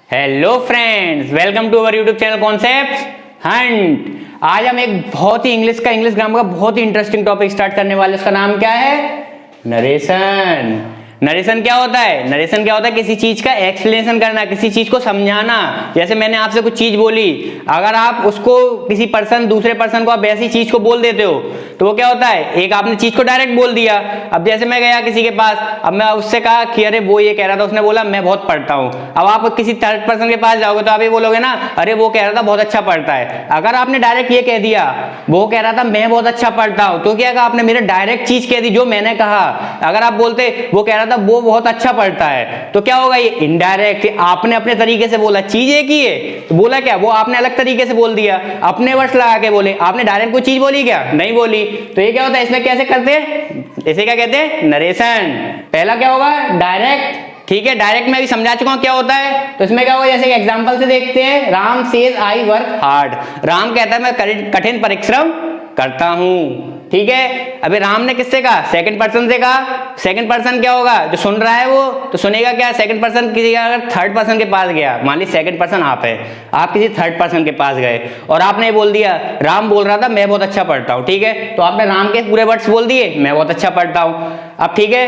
Hello friends, welcome to our YouTube channel Concepts Hunt. आज हम एक बहुत ही इंग्लिश ग्रामर का बहुत ही इंटरेस्टिंग टॉपिक स्टार्ट करने वाले। उसका नाम क्या है? नरेशन। नरेशन क्या होता है? नरेशन क्या होता है? किसी चीज का एक्सप्लेनेशन करना, किसी चीज को समझाना। जैसे मैंने आपसे कुछ चीज बोली, अगर आप उसको किसी दूसरे पर्सन को आप ऐसी चीज को बोल देते हो तो वो क्या होता है? एक आपने चीज को डायरेक्ट बोल दिया। अब जैसे मैं गया किसी के पास, अब मैं उससे कहा कि अरे वो ये कह रहा था, उसने बोला मैं बहुत पढ़ता हूँ। अब आप किसी थर्ड पर्सन के पास जाओगे तो आप ये बोलोगे ना, अरे वो कह रहा था बहुत अच्छा पढ़ता है। अगर आपने डायरेक्ट ये कह दिया, वो कह रहा था मैं बहुत अच्छा पढ़ता हूँ, तो क्या आपने मेरे डायरेक्ट चीज कह दी जो मैंने कहा। अगर आप बोलते वो कह रहा था वो बहुत अच्छा पढ़ता है, तो क्या होगा? ये इनडायरेक्ट आपने अपने तरीके से बोला। चीज एक ही है, तो बोला क्या? वो आपने अलग तरीके से बोल दिया, अपने वर्ड्स लगा के बोले। आपने डायरेक्ट कोई चीज बोली क्या? नहीं बोली। तो ये क्या होता है? इसमें कैसे करते हैं? इसे क्या कहते हैं? नरेशन। पहला क्या होगा? डायरेक्ट। ठीक है, डायरेक्ट मैं भी समझा चुका हूं क्या होता है। तो इसमें क्या होगा? जैसे एग्जांपल से देखते हैं। Ram says I work hard. Ram कहता है मैं कठिन परिश्रम करता हूं। ठीक है, अभी राम ने किससे कहा? सेकंड पर्सन से कहा। सेकंड पर्सन क्या होगा? जो सुन रहा है वो तो सुनेगा क्या? सेकंड पर्सन किसी अगर थर्ड पर्सन के पास गया, मान ली सेकंड पर्सन आप है, आप किसी थर्ड पर्सन के पास गए और आपने बोल दिया, राम बोल रहा था मैं बहुत अच्छा पढ़ता हूं। ठीक है, तो आपने राम के पूरे वर्ड्स बोल दिए, मैं बहुत अच्छा पढ़ता हूं। अब ठीक है,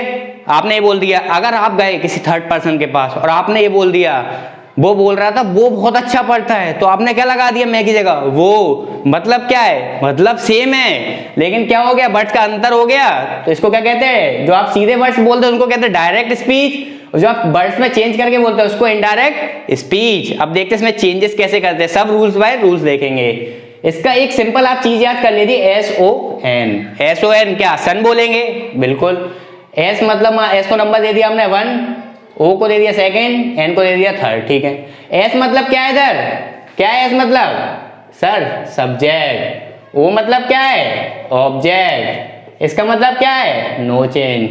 आपने ये बोल दिया। अगर आप गए किसी थर्ड पर्सन के पास और आपने ये बोल दिया, वो बोल रहा था वो बहुत अच्छा पढ़ता है, तो आपने क्या लगा दिया मैं की जगह? वो। मतलब क्या है? मतलब सेम है, लेकिन क्या हो गया? वर्ड्स का अंतर हो गया। तो इसको क्या कहते हैं? जो आप सीधे वर्ड्स बोलते हैं उनको कहते हैं डायरेक्ट स्पीच, और जो आप वर्ड्स में चेंज करके बोलते हैं उसको इनडायरेक्ट स्पीच। अब देखते हैं इसमें चेंजेस कैसे करते हैं, सब रूल्स बाय रूल्स देखेंगे। इसका एक सिंपल आप चीज याद कर लीजिए, SON। SON क्या? सन बोलेंगे, बिल्कुल। एस मतलब एस को नंबर दे दिया हमने 1, ओ को दे दिया सेकंड, एन को दे दिया थर्ड। ठीक है, एस मतलब क्या है इधर? क्या है एस मतलब? Sir subject. ओ मतलब क्या है? ऑब्जेक्ट। इसका मतलब क्या है? No change.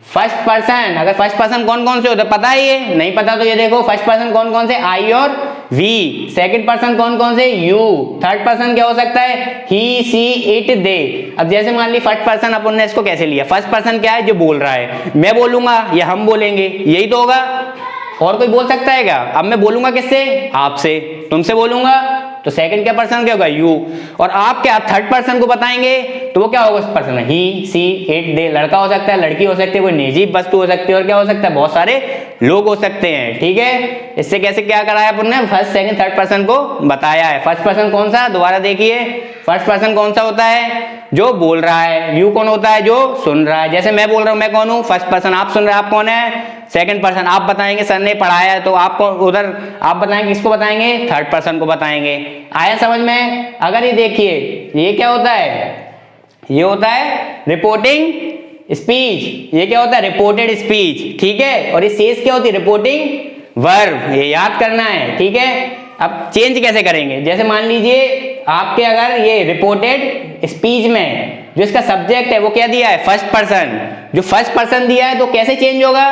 फर्स्ट पर्सन, अगर फर्स्ट पर्सन कौन कौन से होते पता है? ये नहीं पता तो ये देखो, फर्स्ट पर्सन कौन कौन से? आई और वी। सेकंड पर्सन कौन कौन से? यू। थर्ड पर्सन क्या हो सकता है? ही, सी, इट, दे। अब जैसे मान ली फर्स्ट पर्सन, अपन ने इसको कैसे लिया? फर्स्ट पर्सन क्या है? जो बोल रहा है। मैं बोलूंगा या हम बोलेंगे, यही तो होगा। और कोई बोल सकता है क्या? अब मैं बोलूंगा किससे? आपसे। तुमसे बोलूंगा तो सेकंड क्या पर्सन क्या होगा? यू। और आप क्या थर्ड पर्सन को बताएंगे तो वो क्या होगा? उस पर्सन में ही, सी, इट, दे। लड़का हो सकता है, लड़की हो सकती है, कोई निजी वस्तु हो सकती है, और क्या हो सकता है? बहुत सारे लोग हो सकते हैं। ठीक है, इससे कैसे क्या कराया अपन ने? फर्स्ट सेकंड थर्ड पर्सन को बताया है। फर्स्ट पर्सन कौन सा? दोबारा देखिए, फर्स्ट पर्सन कौन सा होता है? जो बोल रहा है। यू कौन होता है? जो सुन रहा है। जैसे मैं बोल रहा हूं, मैं कौन हूं? First person. आप सुन रहे हैं, आप कौन है? Second person. आप बताएंगे सर ने पढ़ाया है, तो आपको उधर आप बताएंगे, किसको बताएंगे? थर्ड पर्सन को बताएंगे। आया समझ में? अगर ये देखिए, ये क्या होता है? ये होता है रिपोर्टिंग स्पीच। ये क्या होता है? Reported speech. ठीक है, और ये सेज क्या होती है? Reporting verb. ये याद करना है। ठीक है, अब चेंज कैसे करेंगे? जैसे मान लीजिए आपके अगर ये रिपोर्टेड स्पीच में जो इसका सब्जेक्ट है वो क्या दिया है? First person. जो फर्स्ट पर्सन दिया है तो कैसे चेंज होगा?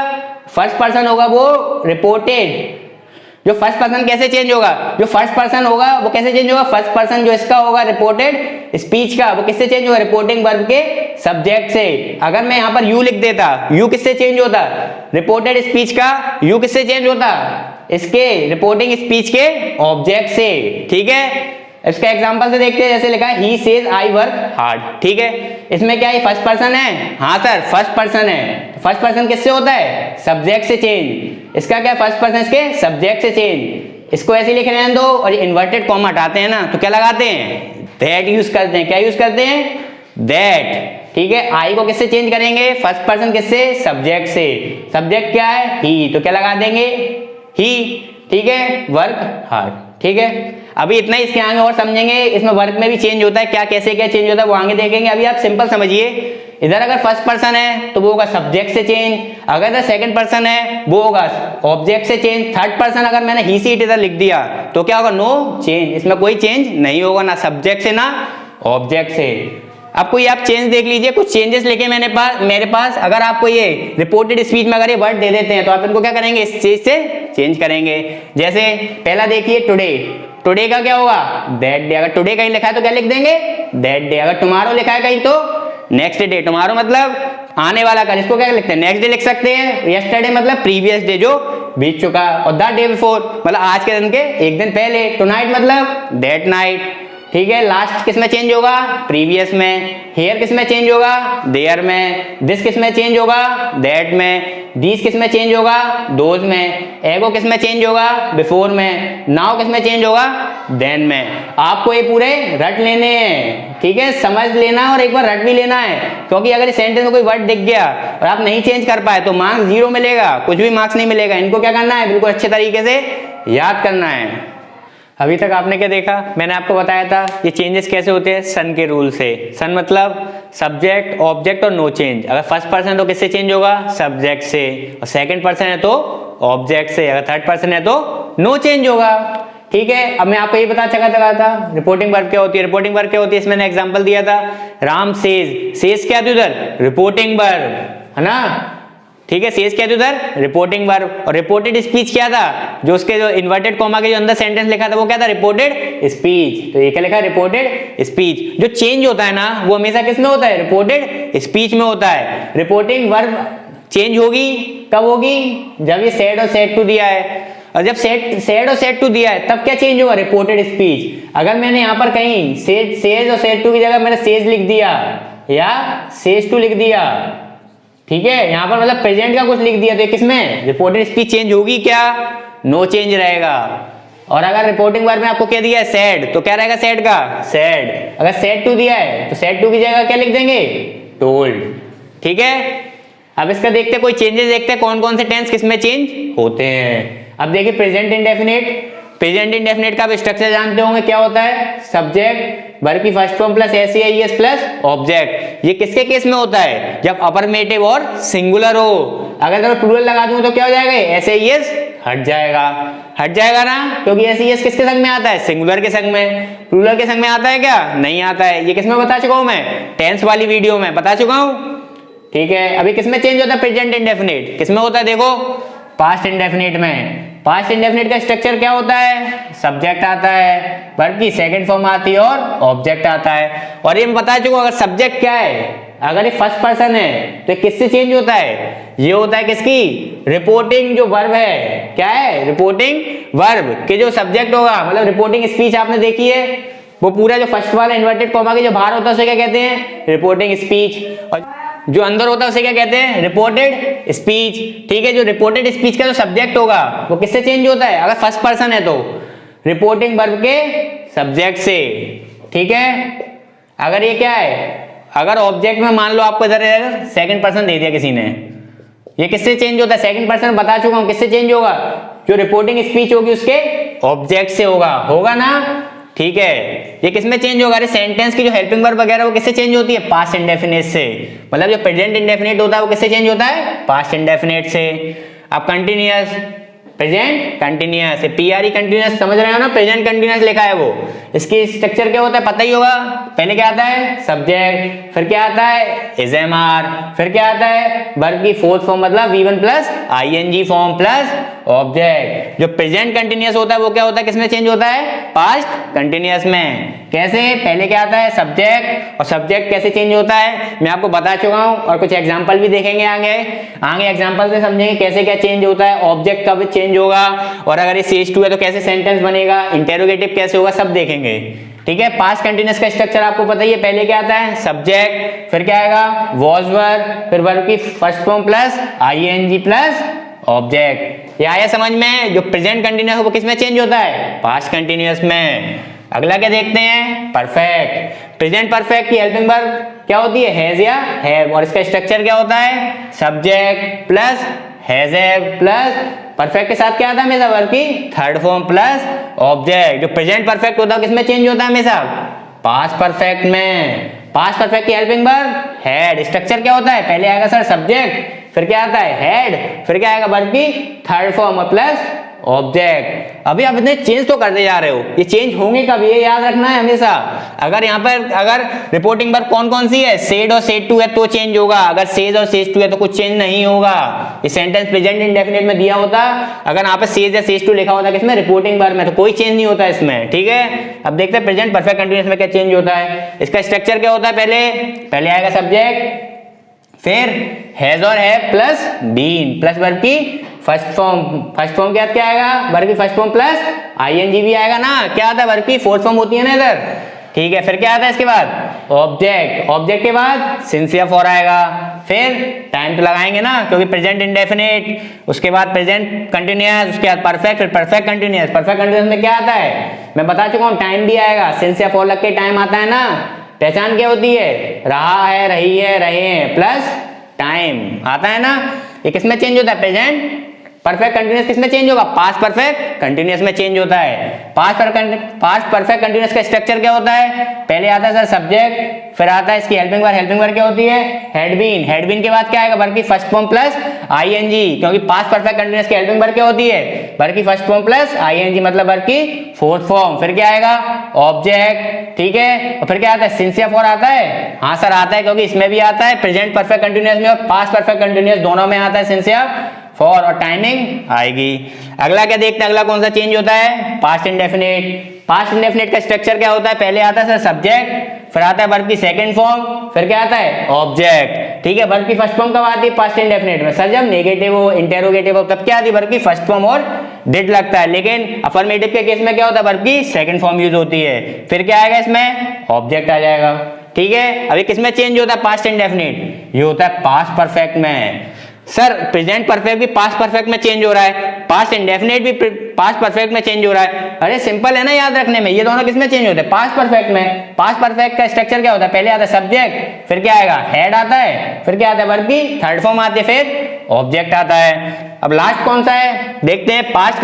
फर्स्ट पर्सन होगा वो रिपोर्टेड। जो फर्स्ट पर्सन कैसे चेंज होगा? जो फर्स्ट पर्सन होगा वो कैसे चेंज होगा? फर्स्ट पर्सन जो इसका होगा रिपोर्टेड स्पीच का, वो किससे चेंज होगा? रिपोर्टिंग वर्ब के सब्जेक्ट से। अगर मैं यहां पर यू लिख देता, यू किससे चेंज होता? रिपोर्टेड स्पीच का यू किससे चेंज होता? इसके रिपोर्टिंग स्पीच के ऑब्जेक्ट से। ठीक है, इसका एग्जांपल से देखते हैं। जैसे लिखा है he says I work hard. ठीक है, इसमें क्या है? फर्स्ट पर्सन है। हाँ सर, फर्स्ट पर्सन है। फर्स्ट पर्सन किससे होता है? सब्जेक्ट से चेंज। इसका क्या? फर्स्ट पर्सन इसके सब्जेक्ट से चेंज। इसको ऐसे लिख रहे हैं दो, और इन्वर्टेड कॉमा हटाते हैं ना तो क्या लगाते हैं? दैट यूज करते हैं। क्या यूज करते हैं? दैट। ठीक है, आई को किससे चेंज करेंगे? फर्स्ट पर्सन किससे? सब्जेक्ट से। सब्जेक्ट क्या है? ही, तो क्या लगा देंगे? ही। ठीक है, वर्क हार्ड। ठीक है, अभी इतना ही। इसके आगे और समझेंगे, इसमें वर्क में भी चेंज होता है, क्या कैसे क्या चेंज होता है वो आगे देखेंगे। अभी आप सिंपल समझिए, इधर अगर फर्स्ट पर्सन है तो वो होगा सब्जेक्ट से चेंज। अगर इधर सेकंड पर्सन है वो होगा ऑब्जेक्ट से चेंज। थर्ड पर्सन अगर मैंने ही सी इट इधर लिख दिया तो क्या होगा? No change. इसमें कोई चेंज नहीं होगा, ना सब्जेक्ट से ना ऑब्जेक्ट से। अब कोई आप चेंज देख लीजिए, कुछ चेंजेस लेके मेरे पास अगर आपको ये रिपोर्टेड स्पीच में अगर ये वर्ड दे देते हैं तो आप इनको क्या करेंगे? इस चीज से चेंज करेंगे। जैसे पहला देखिए, टुडे। टुडे का क्या होगा? That day. अगर टुडे कहीं लिखा है तो क्या लिख देंगे? That day. अगर टुमारो लिखा है कहीं तो नेक्स्ट डे। टुमारो मतलब आने वाला कल, इसको क्या लिखते हैं, नेक्स्ट डे लिख सकते हैं। यस्टरडे मतलब प्रीवियस डे जो बीत चुका, और द डे बिफोर मतलब आज के दिन के एक दिन पहले। टुनाइट मतलब दैट नाइट, ठीक है। लास्ट किस में चेंज होगा, प्रीवियस में। हेयर किस में चेंज होगा, देयर में। दिस किस में चेंज होगा, दैट में। दीस किस में चेंज होगा, दोज में। एगो किस में चेंज होगा, बिफोर में। नाउ किस में चेंज होगा, देन में। आपको ये पूरे रट लेने हैं, ठीक है, समझ लेना और एक बार रट भी लेना है, क्योंकि अगर इस सेंटेंस में कोई वर्ड दिख गया और आप नहीं चेंज कर पाए तो मार्क्स 0 मिलेगा, कुछ भी मार्क्स नहीं मिलेगा। इनको क्या करना है, बिल्कुल अच्छे तरीके से याद करना है। अभी तक आपने क्या देखा, मैंने आपको बताया था ये चेंजेस कैसे होते हैं, सन के रूल से। सन मतलब सब्जेक्ट, ऑब्जेक्ट और नो चेंज। अगर फर्स्ट पर्सन तो किससे चेंज होगा, सब्जेक्ट से। और सेकंड पर्सन है तो ऑब्जेक्ट से। अगर थर्ड पर्सन है तो नो चेंज होगा, ठीक है। अब मैं आपको ये बता चुका था रिपोर्टिंग वर्ब क्या होती है। रिपोर्टिंग वर्ब क्या होती है, इसमें मैंने एग्जांपल दिया था, राम सेज क्या थी उधर, रिपोर्टिंग वर्ब, है ना, ठीक है। सेज क्या थी उधर, रिपोर्टिंग वर्ब। और रिपोर्टेड स्पीच क्या था, जो उसके जो इन्वर्टेड कॉमा के जो अंदर सेंटेंस लिखा था वो क्या था, रिपोर्टेड स्पीच। तो ये क्या लिखा है, रिपोर्टेड स्पीच। जो चेंज होता है ना वो हमेशा किस में होता है, रिपोर्टेड स्पीच में होता है। रिपोर्टिंग वर्ब चेंज होगी कब होगी, जब ये सेड और सेड टू दिया है। और जब सेड और सेड टू दिया है तब क्या चेंज होगा, रिपोर्टेड स्पीच। अगर मैंने यहाँ पर कहीं सेज और सेड टू की जगह मैंने सेज लिख दिया या सेज टू लिख दिया, ठीक है, यहाँ पर मतलब प्रेजेंट का कुछ लिख दिया, तो किसमें, रिपोर्टेड स्पीच चेंज होगी क्या, नो चेंज रहेगा। और अगर रिपोर्टिंग वर्ब में आपको क्या दिया है, सैड, तो क्या रहेगा सैड का, सैड। अगर सैड टू दिया है तो सैड टू की जगह क्या लिख देंगे, टोल्ड, ठीक है। अब इसका देखते हैं, कोई चेंजेस देखते हैं, कौन कौन से टेंस किसमें चेंज होते हैं। अब देखिए प्रेजेंट इंडेफिनिट। प्रेजेंट इंडेफिनिट का स्ट्रक्चर जानते होंगे, क्या होता है, सब्जेक्ट, वर्ब की first form plus S plus object. ये किसके केस में होता है, जब अफर्मेटिव और सिंगुलर हो। अगर मैं प्लूरल लगा दूं तो क्या हो जाएगा, एस हट जाएगा ना, क्योंकि एस किसके संग में आता है, सिंगुलर के संग में। प्लूरल के संग में आता है क्या, नहीं आता है। ये किसमें बता चुका हूं मैं, टेंस वाली वीडियो में बता चुका हूं, ठीक है। अभी किसमें चेंज होता है प्रेजेंट इंडेफिनिट, किसमें होता है, देखो पास्ट इंडेफिनिट में। पास्ट इंडेफिनिट का स्ट्रक्चर क्या होता है, सब्जेक्ट आता है, वर्ब की सेकंड फॉर्म आती है और ऑब्जेक्ट आता है। और ये मैं बता चुका हूं, अगर सब्जेक्ट क्या है, अगर ये फर्स्ट पर्सन है तो किससे चेंज होता है, ये होता है किसकी, रिपोर्टिंग जो वर्ब है, क्या है, रिपोर्टिंग वर्ब के जो सब्जेक्ट होगा। मतलब रिपोर्टिंग स्पीच आपने देखी है, वो पूरा जो फर्स्ट वाला इन्वर्टेड कॉमा के जो बाहर होता है उसे क्या कहते हैं, रिपोर्टिंग स्पीच। और जो अंदर होता है उसे क्या कहते हैं, रिपोर्टेड स्पीच, ठीक है। जो रिपोर्टेड स्पीच का जो सब्जेक्ट होगा वो किससे चेंज होता है, अगर फर्स्ट पर्सन है तो रिपोर्टिंग वर्ब के सब्जेक्ट से, ठीक है। अगर ये क्या है, अगर ऑब्जेक्ट में मान लो आपको इधर सेकंड पर्सन दे दिया किसी ने, ये किससे चेंज होता है, सेकंड पर्सन बता चुका हूं किससे चेंज होगा, जो रिपोर्टिंग स्पीच होगी उसके ऑब्जेक्ट से होगा ना, ठीक है। ये किसमें चेंज होगा, अरे सेंटेंस की जो हेल्पिंग वर्ब वगैरह वो किससे चेंज होती है, पास्ट इंडेफिनिट से। मतलब जो प्रेजेंट इंडेफिनिट होता है वो किससे चेंज होता है, पास्ट इंडेफिनिट से। अब कंटिन्यूअस, प्रेजेंट कंटिन्यूअस, पीआरई कंटिन्यूअस समझ रहे हो ना, प्रेजेंट कंटिन्यूअस लिखा है वो। इसकी स्ट्रक्चर क्या होता है पता ही होगा, पहले क्या आता है, सब्जेक्ट, फिर क्या आता है, एसएमआर, फिर क्या आता है, वर्ब की फोर्थ फॉर्म मतलब V1 plus ING form plus object. जो प्रेजेंट कंटिन्यूअस होता है वो क्या होता है, किसमें चेंज होता है, पास्ट कंटिन्यूअस में। कैसे, पहले क्या आता है, सब्जेक्ट, और सब्जेक्ट कैसे चेंज होता है मैं आपको बता चुका हूं, और कुछ एग्जांपल भी देखेंगे आगे एग्जांपल से समझेंगे कैसे क्या चेंज होता है, ऑब्जेक्ट कब चेंज होगा, और अगर ये सेज टू है तो कैसे सेंटेंस बनेगा, इंटेरोगेटिव कैसे होगा, सब देखेंगे, ठीक है। पास्ट कंटिन्यूअस का स्ट्रक्चर आपको पता ही है, पहले क्या आता है, सब्जेक्ट, फिर क्या आएगा, वाज वर, फिर वर्ब की first form plus ING plus object. ये आया समझ में। जो प्रेजेंट कंटिन्यूअस है वो किसमें चेंज होता है, पास्ट कंटिन्यूअस में। अगला क्या देखते हैं, परफेक्ट। प्रेजेंट परफेक्ट की हेल्पिंग वर्ब क्या होती है, हैज या हैव, और इसका स्ट्रक्चर क्या होता है, subject plus has have plus perfect के साथ क्या आता है हमेशा, वर्ब की थर्ड फॉर्म प्लस ऑब्जेक्ट। जो प्रेजेंट परफेक्ट होता है किसमें चेंज होता है हमेशा, पास्ट परफेक्ट में। पास्ट परफेक्ट की हेल्पिंग वर्ब हैड, स्ट्रक्चर क्या होता है, पहले आएगा सर सब्जेक्ट, फिर क्या आता है हैड, फिर क्या आएगा वर्ब की थर्ड फॉर्म प्लस ऑब्जेक्ट। अभी आप इतने चेंज तो करते जा रहे हो, ये चेंज होंगे कब, ये याद रखना है हमेशा। अगर यहाँ पर अगर रिपोर्टिंग वर्ब कौन कौन सी है, सेड और सेड टू है तो चेंज होगा, अगर सेज और सेज टू है तो कुछ चेंज नहीं होगा। ये सेंटेंस प्रेजेंट इंडेफिनिट में दिया होता, अगर यहाँ पर सेज या सेज टू लिखा होता किसमें, रिपोर्टिंग वर्ब में, तो कोई चेंज नहीं होता इसमें, ठीक है। अब देखते हैं प्रेजेंट परफेक्ट कंटिन्यूअस में क्या चेंज होता है। इसका स्ट्रक्चर क्या होता है, पहले आएगा सब्जेक्ट, फिर हैज और है प्लस बीन प्लस वर्ब की फर्स्ट फॉर्म क्या आएगा, वर्ब की फर्स्ट फॉर्म प्लस आईएनजी भी आएगा ना, क्या आता है वर्ब की फोर्थ फॉर्म होती है ना इधर, ठीक है। फिर क्या आता है इसके बाद ऑब्जेक्ट के बाद सिंस या फॉर आएगा, फिर टाइम तो लगाएंगे ना क्योंकि प्रेजेंट इंडेफिनिट, उसके बाद प्रेजेंट कंटिन्यूअस, उसके बाद परफेक्ट, फिर परफेक्ट कंटिन्यूअस में क्या आता है मैं बता चुका हूँ, टाइम भी आएगा, सिंस या फॉर लग के टाइम आता है ना। पहचान क्या होती है, रहा है, रही है, रहे हैं प्लस टाइम आता है ना। ये किसमें चेंज होता है, प्रेजेंट परफेक्ट कंटिन्यूअस किसमें चेंज होगा, पास्ट परफेक्ट कंटिन्यूअस में चेंज होता है। पास्ट परफेक्ट कंटिन्यूअस का स्ट्रक्चर क्या होता है, पहले आता है सर सब्जेक्ट, फिर आता है इसकी हेल्पिंग वर्ब क्या होती है, हैड बीन के बाद क्या आएगा, वर्ब की फर्स्ट फॉर्म प्लस आईएनजी, क्योंकि पास्ट परफेक्ट कंटिन्यूअस की हेल्पिंग वर्ब क्या होती है, वर्ब की फर्स्ट फॉर्म प्लस आईएनजी मतलब वर्ब की फोर्थ फॉर्म। फिर क्या आएगा ऑब्जेक्ट, ठीक है। और फिर क्या आता है सिंस या फॉर आता है, हाँ सर आता है क्योंकि इसमें भी आता है प्रेजेंट परफेक्ट कंटिन्यूअस में और पास्ट परफेक्ट कंटिन्यूअस दोनों में आता है सिंस या फॉर, और टाइमिंग आएगी। अगला क्या देखते हैं, अगला कौन सा चेंज होता है, पास्ट इंडेफिनिट का स्ट्रक्चर क्या होता है, पहले आता है सर सब्जेक्ट, फिर आता है वर्ब की सेकंड फॉर्म, फिर क्या आता है ऑब्जेक्ट, ठीक है। वर्ब की फर्स्ट फॉर्म कब आती है पास्ट इंडेफिनिट में, सर जब नेगेटिव हो, इंटेरोगेटिव हो, तब क्या आती है वर्ब की फर्स्ट फॉर्म और डिड लगता है, लेकिन अफर्मेटिव के केस में क्या होता है वर्ब की सेकंड फॉर्म यूज होती है, फिर क्या आएगा इसमें ऑब्जेक्ट आ जाएगा, ठीक है। अभी किसमें चेंज होता है पास्ट इंडेफिनिट, ये होता है पास्ट परफेक्ट में। सर प्रेजेंट परफेक्ट भी पास्ट परफेक्ट में चेंज हो रहा है, पास्ट इंडेफिनिट भी पास्ट परफेक्ट में चेंज हो रहा है, अरे सिंपल है ना याद रखने में, ये दोनों किसमें चेंज होते हैं पास्ट परफेक्ट में। पास्ट परफेक्ट का स्ट्रक्चर क्या होता है, पहले आता है सब्जेक्ट, फिर क्या आएगा हेड आता है, फिर क्या आता है वर्ब की थर्ड फॉर्म आती है, फिर ऑब्जेक्ट आता है। अब लास्ट कौन सा है देखते हैं, पास्ट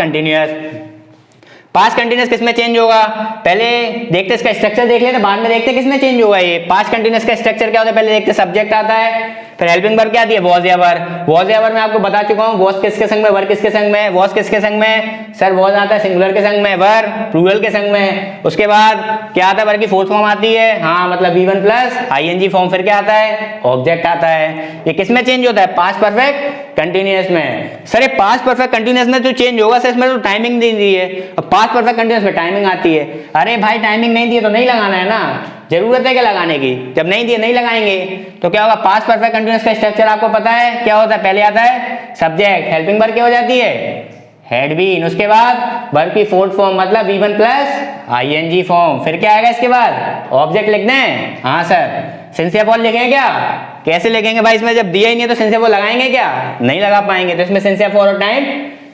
कंटिन्यूअस किसमें चेंज होगा, पहले देखते इसका स्ट्रक्चर देख लेते, बाद में देखते किसमें चेंज होगा। ये पास्ट कंटिन्यूअस का स्ट्रक्चर क्या होता है, पहले देखते सब्जेक्ट आता है, फिर हेल्पिंग वर्ब क्या आती है वॉज या वर में आपको बता चुका हूँ, वॉज किसके संग में, वर किसके संग में, वॉज किसके संग में, सर वॉज आता है सिंगुलर के संग में, वर प्लूरल के संग में। उसके बाद क्या आता है, वर्ब की फोर्थ फॉर्म आती है, हाँ मतलब V1 प्लस आईएनजी फॉर्म, फिर क्या आता है ऑब्जेक्ट आता है। ये किसमें चेंज होता है, पास्ट परफेक्ट कंटिन्यूअस में। सर ये पास्ट परफेक्ट कंटिन्यूअस में जो चेंज होगा सर इसमें तो टाइमिंग दी दी है, और पास्ट परफेक्ट कंटिन्यूअस में टाइमिंग आती है। अरे भाई टाइमिंग नहीं दी है तो नहीं लगाना है ना, जरूरत है क्या लगाने की, जब नहीं दिए नहीं लगाएंगे तो क्या होगा। पास्ट परफेक्ट कंटिन्यूअस का स्ट्रक्चर आपको पता है क्या होता है, पहले आता है सब्जेक्ट, हेल्पिंग वर्ब क्या हो जाती है हैड बीन, उसके बाद वर्ब की फोर्थ फॉर्म मतलब V1 प्लस आईएनजी फॉर्म, फिर क्या आएगा इसके बाद ऑब्जेक्ट लिखना है, हाँ सर सिंस या फॉर लिखेंगे क्या, कैसे लिखेंगे भाई, इसमें जब दिया ही नहीं है तो सिंस या फॉर लगाएंगे क्या, नहीं लगा पाएंगे, तो इसमें सिंस या फॉर और टाइम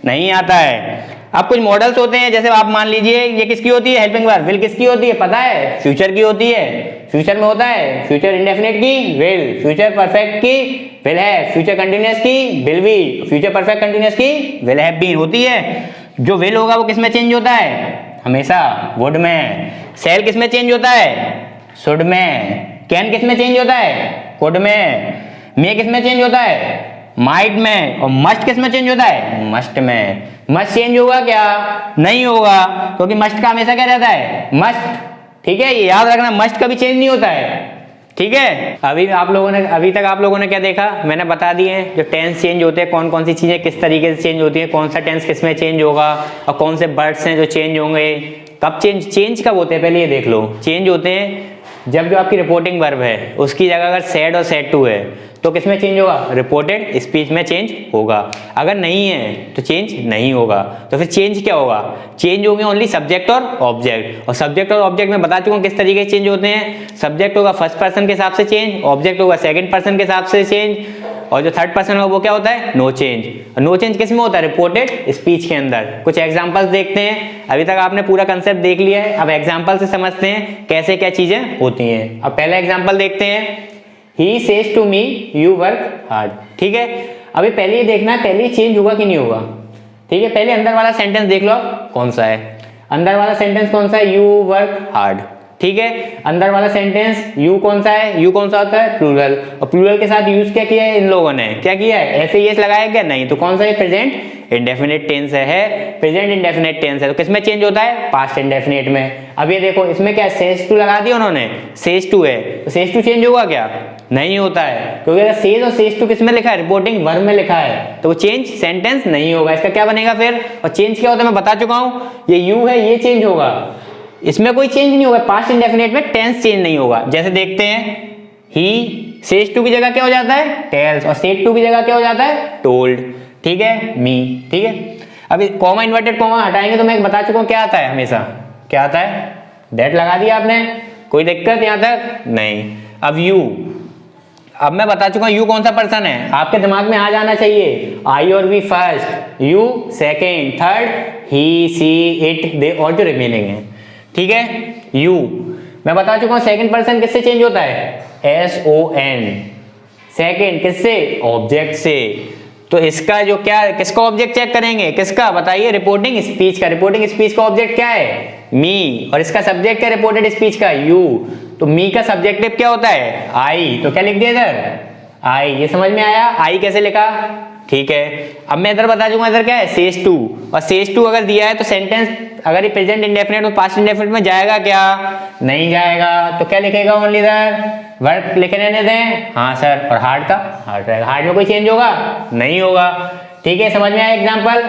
नहीं आता है। अब कुछ मॉडल्स होते हैं, जैसे आप मान लीजिए ये किसकी होती है हेल्पिंग वर्ब, विल किसकी होती है पता है, फ्यूचर की होती है, फ्यूचर में होता है फ्यूचर इंडेफिनिट की विल, फ्यूचर परफेक्ट की विल है, फ्यूचर कंटिन्यूअस की will be, future perfect continuous की विल हैव बीन होती है। जो विल होगा वो किसमें चेंज होता है, हमेशा वुड में। सेल किसमें चेंज होता है, शुड में। कैन किसमें चेंज होता है, कुड में। मे किसमें चेंज होता है, माइट में। और मस्ट किसमें चेंज होता है, मस्ट में। मस्ट चेंज होगा क्या, नहीं होगा, क्योंकि मस्ट का हमेशा क्या रहता है मस्ट, ठीक है, ये याद रखना मस्ट कभी चेंज नहीं होता है, ठीक है। अभी तक आप लोगों ने क्या देखा, मैंने बता दिए जो टेंस चेंज होते हैं, कौन कौन सी चीजें किस तरीके से चेंज होती है, कौन सा टेंस किस में चेंज होगा, और कौन से वर्ड्स हैं जो चेंज होंगे, कब चेंज कब होते हैं, पहले ये देख लो। चेंज होते हैं जब जो आपकी रिपोर्टिंग वर्ब है उसकी जगह अगर सेड और सेड टू है तो किसमें चेंज होगा, रिपोर्टेड स्पीच में चेंज होगा। अगर नहीं है तो चेंज नहीं होगा। तो फिर चेंज क्या होगा, चेंज होंगे ओनली सब्जेक्ट और ऑब्जेक्ट। और सब्जेक्ट और ऑब्जेक्ट में बता चुका हूँ किस तरीके से चेंज होते हैं। सब्जेक्ट होगा फर्स्ट पर्सन के हिसाब से चेंज, ऑब्जेक्ट होगा सेकंड पर्सन के हिसाब से चेंज, और जो थर्ड पर्सन होगा वो क्या होता है, नो चेंज। नो चेंज किस में होता है, रिपोर्टेड स्पीच के अंदर। कुछ एग्जांपल्स देखते हैं। अभी तक आपने पूरा कंसेप्ट देख लिया है, अब एग्जांपल से समझते हैं कैसे क्या चीजें होती हैं। अब पहला एग्जांपल देखते हैं, He says to me you work hard। ठीक है, अभी पहले ये देखना पहले चेंज होगा कि नहीं होगा। ठीक है, पहले अंदर वाला सेंटेंस देख लो कौन सा है। अंदर वाला सेंटेंस कौन सा है, यू वर्क हार्ड। ठीक है, अंदर वाला सेंटेंस यू कौन सा है, यू कौन सा होता है, प्लूरल। और प्लूरल के साथ यूज क्या किया है इन लोगों ने, क्या किया है, ऐसे यस लगाया क्या, नहीं। तो कौन सा है, प्रेजेंट इंडेफिनिट टेंस है, प्रेजेंट इंडेफिनिट टेंस है। तो किसमें चेंज होता है, पास्ट इंडेफिनिट में। अब ये देखो इसमें क्या सेज टू लगा दिया उन्होंने, सेज टू है, तो सेज टू चेंज होगा क्या, नहीं होता है, क्योंकि अगर सेज और सेज टू किसमें लिखा है, रिपोर्टिंग वर्ब में लिखा है, तो वो चेंज सेंटेंस नहीं होगा। इसका क्या बनेगा फिर, और चेंज क्या होता है मैं बता चुका हूं, ये यू है ये चेंज होगा, इसमें कोई चेंज नहीं होगा। पास्ट इंडेफिनिट में टेंस चेंज नहीं होगा। जैसे देखते हैं, ही सेज टू की जगह क्या हो जाता है, टेल्स, और सेड टू की जगह क्या हो जाता है, टोल्ड। ठीक है, मी। ठीक है, अभी कॉमा इन्वर्टेड कॉमा हटाएंगे तो मैं बता चुका हूँ क्या आता है, हमेशा क्या आता है, दैट लगा दिया आपने, कोई दिक्कत यहाँ तक नहीं। अब यू, अब मैं बता चुका हूँ यू कौन सा पर्सन है, आपके दिमाग में आ जाना चाहिए, आई और we first, you second, third he she it they और जो रिमेनिंग है। ठीक है, यू मैं बता चुका हूँ सेकेंड पर्सन किससे चेंज होता है, SON, सेकेंड किससे, ऑब्जेक्ट से। तो इसका जो क्या, किसका ऑब्जेक्ट चेक करेंगे, किसका बताइए, रिपोर्टिंग स्पीच का। रिपोर्टिंग स्पीच का ऑब्जेक्ट क्या है, मी, और इसका सब्जेक्ट क्या, रिपोर्टेड स्पीच का, यू। तो मी का सब्जेक्टिव क्या होता है, आई, तो क्या लिख दिया इधर, आई। ये समझ में आया, आई कैसे लिखा। ठीक है, अब मैं इधर बता दूंगा, इधर क्या है, सेज टू, और सेज टू अगर दिया है तो सेंटेंस अगर ये प्रेजेंट इंडेफिनिट और पास्ट इंडेफिनिट में जाएगा क्या, नहीं जाएगा, तो क्या लिखेगा, ओनली इधर वर्क लिखे रहने दें, हाँ सर। और हार्ड का हार्ड रहेगा, हार्ड में कोई चेंज होगा, नहीं होगा। ठीक है, समझ में आया एग्जाम्पल।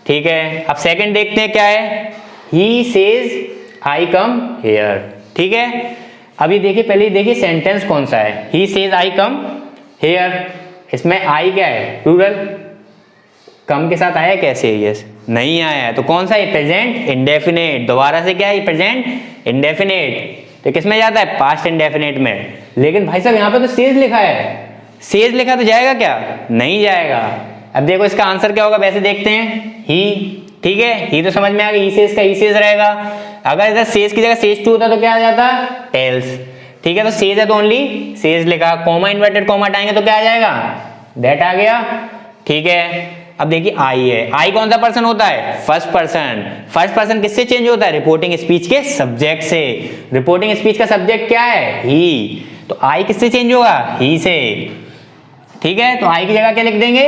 ठीक है, अब सेकंड देखते हैं क्या है, he says I come here. ठीक है, अभी देखिए, पहले देखिए सेंटेंस कौन सा है, he says I come here, इसमें आई क्या है, प्लूरल, कम के साथ आया कैसे, यस नहीं आया है, तो कौन सा है, प्रेजेंट इंडेफिनिट। दोबारा से क्या है, प्रेजेंट इंडेफिनिट, तो किसमें जाता है, पास्ट इंडेफिनिट में। लेकिन भाई साहब यहाँ पे तो सेज लिखा है, सेज लिखा तो जाएगा क्या, नहीं जाएगा। अब देखो इसका आंसर क्या होगा, वैसे देखते हैं, ही। ठीक है, ही तो समझ में आ गया, ही सेज का ही सेज रहेगा। अगर इधर सेज की जगह सेज टू होता तो क्या आ जाता, टेल्स। ठीक है, तो सेज है तो ओनली सेज लिखा, कॉमा इन्वर्टेड कॉमा हटाएंगे तो क्या आ जाएगा, दैट आ गया। ठीक है, अब देखिए आई है, आई कौन सा पर्सन होता है, फर्स्ट पर्सन। फर्स्ट पर्सन किससे चेंज होता है, रिपोर्टिंग स्पीच के सब्जेक्ट से। रिपोर्टिंग स्पीच का सब्जेक्ट क्या है, ही, तो आई किससे चेंज होगा, ही से। ठीक है, तो आई की जगह क्या लिख देंगे,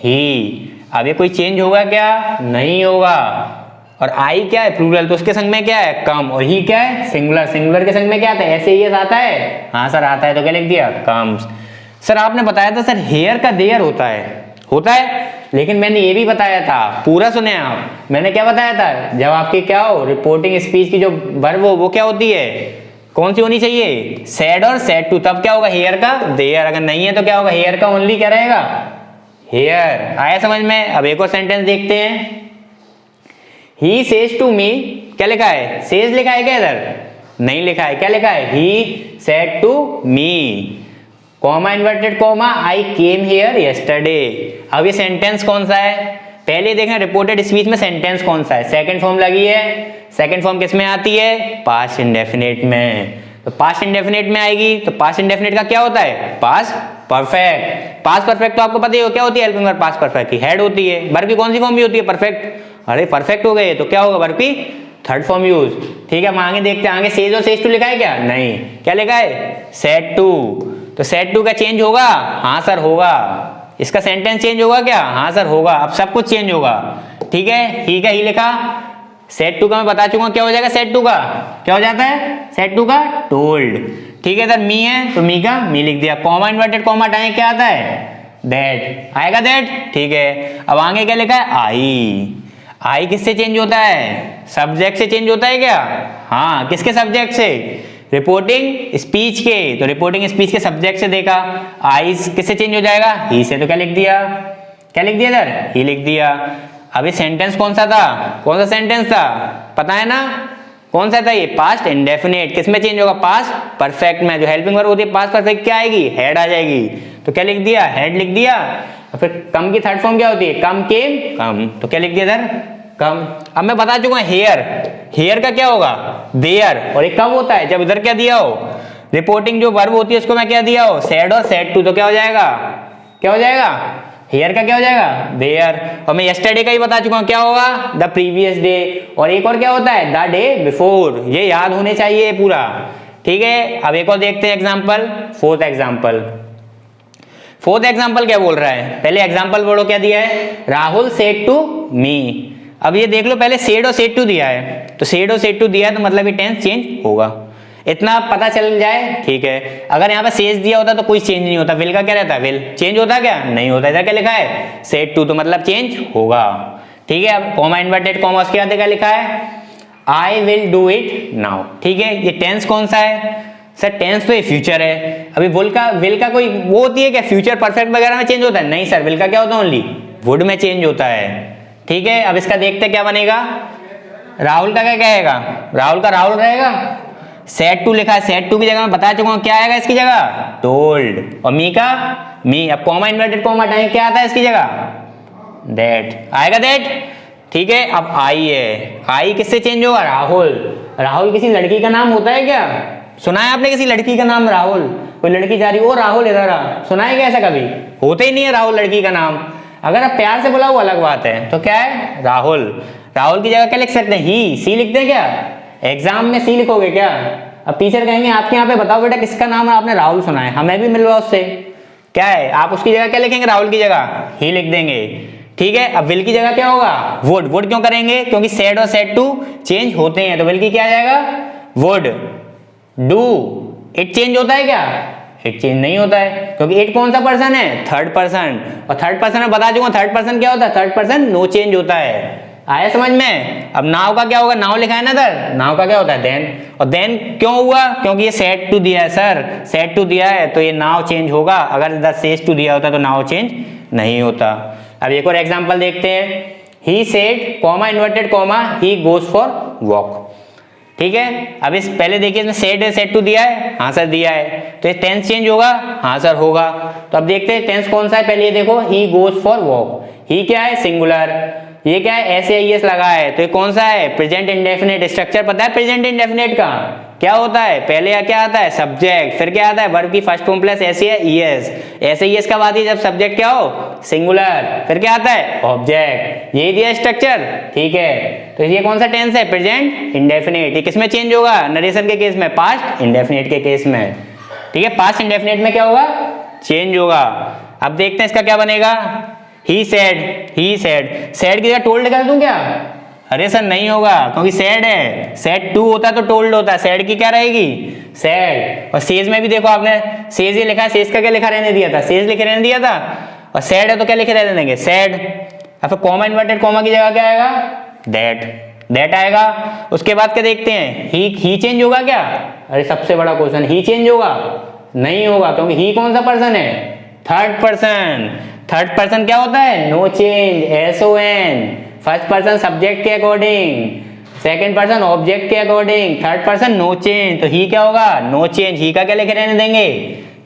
ही। अब ये कोई चेंज होगा क्या, नहीं होगा। और आई क्या है, प्लूरल, तो उसके संग में क्या है, कम, और ही क्या है, सिंगुलर, सिंगुलर के संग में क्या आता है, ऐसे ही आता है, हाँ सर आता है, तो क्या लिख दिया, कम्स। सर आपने बताया था सर हेयर का देयर होता है, लेकिन मैंने ये भी बताया था, पूरा सुने आप, मैंने क्या बताया था, जब आपकी क्या हो, रिपोर्टिंग स्पीच की जो वर्ब हो वो क्या होती है, कौन सी होनी चाहिए, सेड और सेड टू, तब क्या होगा, हेयर का देयर, अगर नहीं है तो क्या होगा, हेयर का ओनली क्या रहेगा, हेयर। आया समझ में। अब एक और सेंटेंस देखते हैं, ही सेज टू मी, क्या लिखा है, सेज लिखा है क्या इधर, नहीं लिखा है, क्या लिखा है, he said to me, comma inverted comma, I came here yesterday. अब ये सेंटेंस कौन सा है, पहले देखें रिपोर्टेड स्पीच में सेंटेंस कौन सा है, सेकंड फॉर्म लगी है, सेकंड फॉर्म किस में आती है, पास्ट इंडेफिनिट में। तो पास्ट इंडेफिनिट में आएगी, तो पास्ट इंडेफिनिट का क्या होता है, पास्ट परफेक्ट। पास्ट परफेक्ट तो आपको पता ही हो क्या होती है, हेल्पिंग वर्ब पास्ट परफेक्ट की हेड होती है। वर्ब की कौन सी फॉर्म भी होती है, परफेक्ट। अरे परफेक्ट हो गए तो क्या होगा, वर्ब की थर्ड फॉर्म यूज। ठीक है, हम आगे देखते हैं, आगे सेज और सेज टू लिखा है क्या, नहीं, क्या लिखा है, सेड टू। तो सेड टू का चेंज होगा, हाँ सर होगा। इसका सेंटेंस चेंज होगा क्या, हाँ सर होगा। अब सब कुछ चेंज होगा। ठीक है, ही का ही लिखा, सेड टू का मैं बता चुका क्या हो जाएगा, सेड टू का क्या हो जाता है, सेड टू का टोल्ड। ठीक है, सर मी है तो मी का मी लिख दिया, कॉमा इन्वर्टेड कॉमा हटाएं क्या आता है, दैट आएगा, दैट। ठीक है, अब आगे क्या लिखा है, आई। आई किससे चेंज होता है, सब्जेक्ट से चेंज होता है क्या, हाँ, किसके सब्जेक्ट से, रिपोर्टिंग स्पीच के। तो रिपोर्टिंग स्पीच के सब्जेक्ट से देखा, आई किससे चेंज हो जाएगा, ही से। तो क्या लिख दिया, क्या लिख दिया इधर, ही लिख दिया। अभी सेंटेंस कौन सा था, कौन सा सेंटेंस था, पता है ना, कौन सा था ये, पास्ट इंडेफिनिट। किस में चेंज होगा, पास्ट परफेक्ट में। जो हेल्पिंग वर्ब होती है पास्ट परफेक्ट क्या आएगी, हेड आ जाएगी। तो क्या लिख दिया, हेड लिख दिया। और फिर कम की थर्ड फॉर्म क्या होती है, कम केम कम, तो क्या लिख दिया इधर, कम। अब मैं बता चुका हूं हेयर, हेयर का क्या होगा, देयर। और ये कब होता है, जब इधर क्या दिया हो, रिपोर्टिंग जो वर्ब होती है उसको मैं क्या दिया हो, सेड और सेड टू। तो क्या हो जाएगा, क्या हो जाएगा, हेयर का क्या हो जाएगा, देयर। और मैं यस्टरडे का ही बता चुका हूं, क्या होगा, द प्रीवियस डे। और एक और क्या होता है, द डे बिफोर। ये याद होने चाहिए पूरा। ठीक है, अब एक और देखते हैं example, fourth example. Fourth example क्या बोल रहा है, पहले एग्जाम्पल बोलो क्या दिया है, राहुल सेड टू मी। अब ये देख लो, पहले सेड और सेड टू दिया है, तो सेड और सेड टू दिया है तो मतलब ये टेंस चेंज होगा, इतना पता चल जाए। ठीक है, अगर यहाँ पे सेज दिया होता तो कोई चेंज नहीं होता, विल का क्या रहता है, विल चेंज होता क्या, नहीं होता। इधर क्या लिखा है, सेड टू, तो मतलब चेंज होगा। ठीक है, अब कॉमा इन्वर्टेड कॉमा उसके बाद क्या लिखा है, I will do it now. ठीक है, ये टेंस कौन सा है, सर टेंस तो ये फ्यूचर है। अभी विल का कोई वो होती है क्या, फ्यूचर परफेक्ट वगैरह में चेंज होता है? नहीं सर, विल का क्या होता है, ओनली वुड में चेंज होता है। ठीक है, अब इसका देखते क्या बनेगा। राहुल का क्या कहेगा, राहुल का राहुल रहेगा। सेड टू लिखा है, सेड टू की जगह मैं बता चुका हूं क्या आएगा इसकी जगह, टोल्ड। और मी का मी, अब कॉमा इन्वर्टेड कॉमा हटाएंगे, क्या आता है इसकी जगह, दैट आएगा, दैट। ठीक है, अब आई है, आई किससे चेंज होगा, राहुल। राहुल किसी लड़की का नाम होता है क्या, सुना है आपने किसी लड़की का नाम राहुल? कोई लड़की जा रही ओ राहुल इधर आ, सुना है क्या ऐसा कभी? होता ही नहीं है राहुल लड़की का नाम। अगर आप प्यार से बुलाओ वो अलग बात है। तो क्या है, राहुल। राहुल की जगह क्या लिख सकते हैं, ही। सी लिखते हैं क्या, एग्जाम में सी लिखोगे क्या? अब टीचर कहेंगे आपके यहाँ पे बताओ बेटा किसका नाम है, आपने राहुल सुना है, हमें भी मिलवा उससे। क्या है, आप उसकी जगह क्या लिखेंगे, राहुल की जगह ही लिख देंगे। ठीक है, अब विल की जगह क्या होगा, वुड। वुड क्यों करेंगे, क्योंकि सेड और सेड टू चेंज होते हैं, तो विल की क्या आ जाएगा, वुड। डू, इट चेंज होता है क्या, इट चेंज नहीं होता है, क्योंकि इट कौन सा पर्सन है, थर्ड पर्सन। और थर्ड पर्सन में बता चुका, थर्ड पर्सन क्या होता है, थर्ड पर्सन नो चेंज होता है। आया समझ में? अब नाउ का क्या होगा, नाउ लिखा है ना इधर, नाउ का क्या होता है, देन। और देन क्यों हुआ, क्योंकि ये सेड टू दिया है सर, सेड टू दिया है तो ये नाउ चेंज होगा। अगर इधर सेज टू दिया होता तो नाउ चेंज नहीं होता। अब एक और एग्जांपल देखते हैं। He said comma inverted comma he goes for walk. ठीक है, अब इस पहले देखिए इसमें सेड है, सेड टू दिया है, हाँ सर दिया है, तो ये टेंस चेंज होगा, हाँ सर होगा। तो अब देखते हैं टेंस कौन सा है, पहले ये देखो, ही गोज फॉर वॉक। ही क्या है, सिंगुलर। ये क्या है, एस आई एस लगा है, तो ये कौन सा है, प्रेजेंट इंडेफिनिट। स्ट्रक्चर पता है प्रेजेंट इंडेफिनिट का क्या होता है, पहले क्या आता है, सब्जेक्ट, फिर क्या आता है, वर्ब की first form plus S E S. S I S कब आती है, जब सब्जेक्ट क्या हो, सिंगुलर, फिर क्या आता है, ऑब्जेक्ट। यही दिया स्ट्रक्चर। ठीक है, तो ये कौन सा टेंस है, प्रेजेंट इंडेफिनिट। ये किसमें चेंज होगा, नरेशन के केस में, पास्ट इंडेफिनिट के केस में। ठीक है, पास्ट इंडेफिनिट में क्या होगा, चेंज होगा। अब देखते हैं इसका क्या बनेगा, he said. He said, said की जगह टोल्ड कर दूं क्या, अरे सर नहीं होगा, क्योंकि सेड है, सेड टू होता है तो टोल्ड होता है, सेड की क्या रहेगी, सेड। और सेज में भी देखो आपने सेज ही लिखा है, सेज का क्या लिखा रहने दिया था, सेज लिखे रहने दिया था, और सेड है तो क्या लिखे रहने देंगे, सेड। और फिर कॉमा इन्वर्टेड कॉमा की जगह क्या आएगा, दैट, दैट आएगा। उसके बाद क्या देखते हैं, ही चेंज होगा क्या, अरे सबसे बड़ा क्वेश्चन, ही चेंज होगा, नहीं होगा, क्योंकि ही कौन सा पर्सन है, थर्ड पर्सन। थर्ड पर्सन क्या होता है, no change, S O N. First person subject के अकॉर्डिंग, सेकंड पर्सन ऑब्जेक्ट के according, third person no change, तो ही क्या होगा, नो चेंज। ही का क्या लिखे रहने देंगे,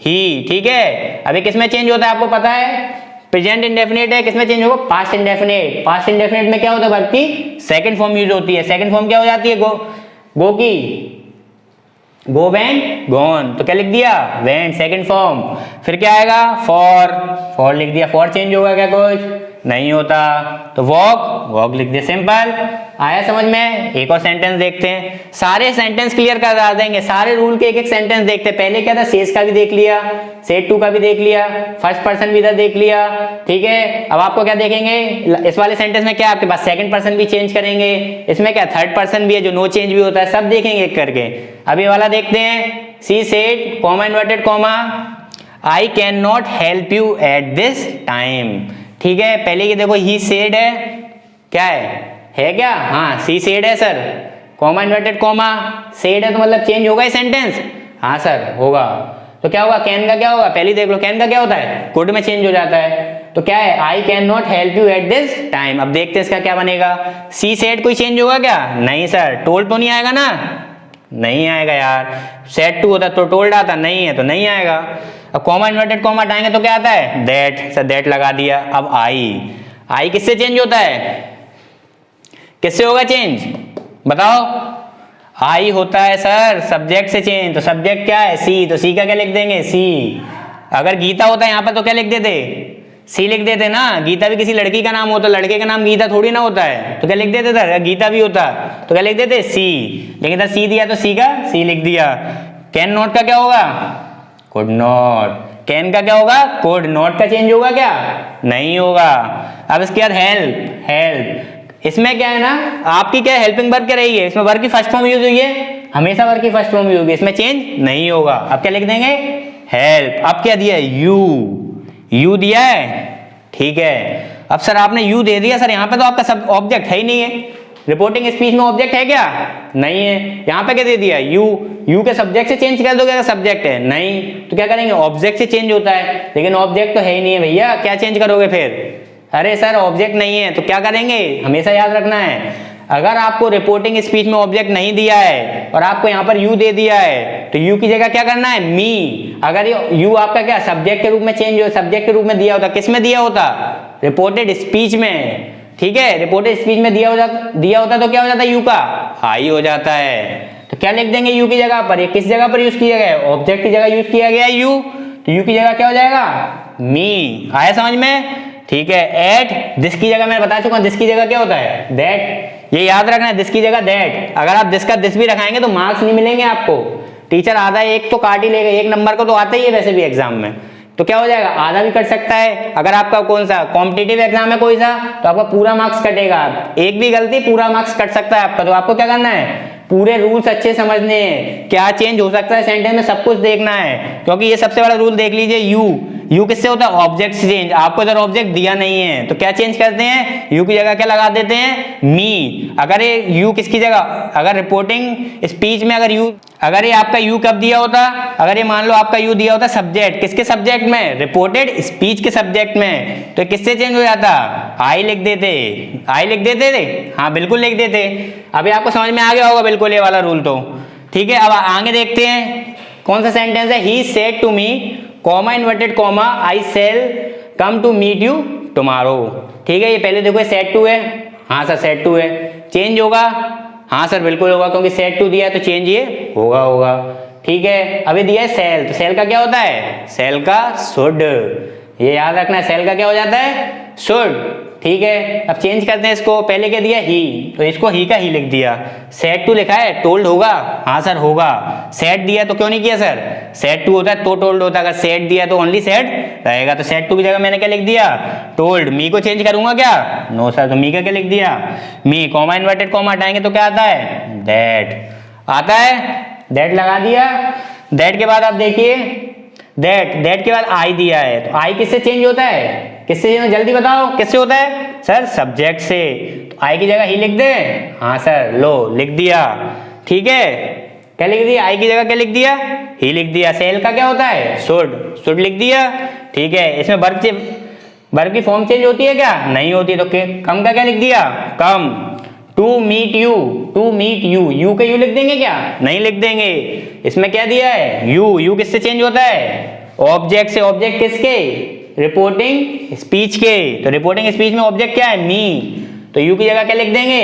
ही। ठीक है, अभी किसमें चेंज होता है आपको पता है, प्रेजेंट इंडेफिनिट है, किसमें चेंज होगा, पास्ट इंडेफिनिट। पास्ट इंडेफिनिट में क्या होता है, वर्ब की सेकंड फॉर्म यूज होती है। सेकंड फॉर्म क्या हो जाती है, गो की, गो वेंट गॉन, तो क्या लिख दिया, वेंट सेकंड फॉर्म। फिर क्या आएगा, फॉर, फॉर लिख दिया। फॉर चेंज होगा क्या, कुछ नहीं होता, तो वॉक, वॉक लिख दिया, सिंपल। आया समझ में? एक और सेंटेंस देखते हैं, सारे सेंटेंस क्लियर करा देंगे, सारे रूल के एक एक सेंटेंस देखते हैं। पहले क्या था, सेज का भी देख लिया, सेड टू का भी देख लिया, फर्स्ट पर्सन भी इधर देख लिया। ठीक है, अब आपको क्या देखेंगे, इस वाले सेंटेंस में क्या आपके पास सेकंड पर्सन भी चेंज करेंगे, इसमें क्या थर्ड पर्सन भी है जो नो चेंज भी होता है, सब देखेंगे एक करके। अभी वाला देखते हैं, she said comma inverted comma I can not help you at this time. ठीक है, पहले ये देखो, ही सेड है, क्या है क्या, हाँ सी सेड है sir, comma inverted comma, said है तो मतलब चेंज होगा ये सेंटेंस, हाँ सर होगा। तो क्या होगा, कैन का क्या होगा, पहले देख लो, कैन का क्या होता है, कुड में चेंज हो जाता है। तो क्या है, I can not help you at this time. अब देखते हैं इसका क्या बनेगा, सी सेड कोई चेंज होगा क्या, नहीं सर। टोल्ड तो नहीं आएगा ना, नहीं आएगा यार। सेड टू होता तो टोल्ड आता, नहीं है तो नहीं आएगा। अब कॉमा इन्वर्टेड कॉमा हटाएंगे तो क्या आता है, दैट, सर दैट लगा दिया। अब आई किससे चेंज होता है, किससे होगा चेंज बताओ, आई होता है सर सब्जेक्ट से चेंज, तो सब्जेक्ट क्या है, सी, तो सी का क्या लिख देंगे, सी। अगर गीता होता है यहाँ पर तो क्या लिख देते, सी लिख देते ना। गीता भी किसी लड़की का नाम होता, लड़के का नाम गीता थोड़ी ना होता है, तो क्या लिख देते था, गीता भी होता तो क्या लिख देते, सी। लेकिन इधर सी दिया तो सी का सी लिख दिया। कैन नॉट का क्या होगा, कुड नॉट। कैन का क्या होगा, कुड। नॉट का चेंज होगा क्या, नहीं होगा। अब इसके बाद हेल्प, हेल्प इसमें क्या है ना, आपकी क्या हेल्पिंग वर्ब क्या रही है, इसमें वर्ब की फर्स्ट फॉर्म यूज हुई है, हमेशा वर्ब की फर्स्ट फॉर्म यूज होगी, इसमें चेंज नहीं होगा। अब क्या लिख देंगे, हेल्प। अब क्या दिया है, यू दिया है, ठीक है। अब सर आपने यू दे दिया सर, यहाँ पे तो आपका सब ऑब्जेक्ट है ही नहीं है, रिपोर्टिंग स्पीच में ऑब्जेक्ट है क्या? नहीं है। यहाँ पे क्या दे दिया? यू के सब्जेक्ट से चेंज कर दोगे अगर सब्जेक्ट है? नहीं, तो क्या करेंगे? ऑब्जेक्ट से चेंज होता है, लेकिन ऑब्जेक्ट तो है ही नहीं है भैया, क्या चेंज करोगे फिर? अरे सर ऑब्जेक्ट नहीं है तो क्या करेंगे? हमेशा याद रखना है, अगर आपको रिपोर्टिंग स्पीच में ऑब्जेक्ट नहीं दिया है और आपको यहाँ पर यू दे दिया है तो यू की जगह क्या करना है? मी। अगर ये यू आपका क्या सब्जेक्ट के रूप में चेंज हो, सब्जेक्ट के रूप में दिया होता, किस में दिया होता? रिपोर्टेड स्पीच में। ठीक है, रिपोर्टेड स्पीच में दिया होता तो क्या हो जाता है? यू का आई हो जाता है। तो क्या लिख देंगे यू की जगह पर? ये किस जगह पर यूज किया गया है? ऑब्जेक्ट की जगह यूज किया गया है यू, तो यू की जगह क्या हो जाएगा? मी। आया समझ में? ठीक है। एट, दिस की जगह मैं बता चुका हूं, दिस की जगह क्या होता है? दैट। ये याद रखना है, दिस की जगह दैट। अगर आप दिस का दिस भी रखाएंगे तो मार्क्स नहीं मिलेंगे आपको, टीचर आधा एक तो काट ही लेगा, एक नंबर को तो आता ही है वैसे भी एग्जाम में, तो क्या हो जाएगा? आधा भी कट सकता है। अगर आपका कौन सा कॉम्पिटिटिव एग्जाम है कोई सा, तो आपका पूरा मार्क्स कटेगा, एक भी गलती पूरा मार्क्स कट सकता है आपका। तो आपको क्या करना है? पूरे रूल्स अच्छे समझने हैं, क्या चेंज हो सकता है सेंटेंस में, सब कुछ देखना है। क्योंकि ये सबसे बड़ा रूल देख लीजिए, यू किससे होता है? ऑब्जेक्ट से चेंज। आपको इधर ऑब्जेक्ट दिया नहीं है तो क्या चेंज करते हैं? यू की जगह क्या लगा देते हैं? मी। अगर ये यू किसकी जगह, अगर रिपोर्टिंग स्पीच में अगर ये आपका यू कब दिया होता? अगर ये मान लो आपका यू दिया होता सब्जेक्ट, किसके सब्जेक्ट में? रिपोर्टेड स्पीच के सब्जेक्ट में, तो किससे चेंज हो जाता? आई लिख देते। आई लिख देते थे, हाँ बिल्कुल लिख देते। अभी आपको समझ में आ गया होगा बिल्कुल ये वाला रूल तो। ठीक है, अब आगे देखते हैं कौन सा सेंटेंस है। He said to me comma inverted comma I shall come to meet you tomorrow. ठीक है, ये पहले देखो सेड टू है, हाँ सर सेड टू है, चेंज होगा? हाँ सर बिल्कुल होगा, क्योंकि सेड टू दिया है तो चेंज ये होगा। ठीक है, अभी दिया है सेल, तो सेल का क्या होता है? सेल का शुड। ये याद रखना है, सेल का क्या हो जाता है? शुड। ठीक है, अब चेंज करते हैं इसको। पहले क्या दिया? ही, तो इसको ही का ही लिख दिया। सेड टू लिखा है, टोल्ड होगा? हाँ सर होगा। सेड दिया तो क्यों नहीं किया सर? सेड टू होता है तो टोल्ड होता है, अगर सेड दिया तो ओनली सेड रहेगा। तो सेड टू की जगह मैंने क्या लिख दिया? टोल्ड। मी को चेंज करूंगा क्या? नो सर, तो मी का क्या लिख दिया? मी। कॉमा इन्वर्टेड कॉमा हटाएंगे तो क्या आता है? दैट आता है, दैट लगा दिया। दैट के बाद आप देखिए, दैट के बाद आई दिया है, तो आई किससे चेंज होता है? किससे चेंज? जल्दी बताओ किससे होता है? सर सब्जेक्ट से। तो आई की जगह ही लिख दे? हाँ सर, लो लिख दिया। ठीक है, क्या लिख दिया? आई की जगह क्या लिख दिया? ही लिख दिया। सेल का क्या होता है? शुड लिख दिया। ठीक है, इसमें वर्ब की फॉर्म चेंज होती है क्या? नहीं होती, तो कम का क्या लिख दिया? कम। टू मीट यू, यू के यू लिख देंगे क्या? नहीं लिख देंगे। इसमें क्या दिया है? यू किससे चेंज होता है? ऑब्जेक्ट से। ऑब्जेक्ट किसके? रिपोर्टिंग स्पीच के। तो रिपोर्टिंग स्पीच में ऑब्जेक्ट क्या है? मी, तो यू की जगह क्या लिख देंगे?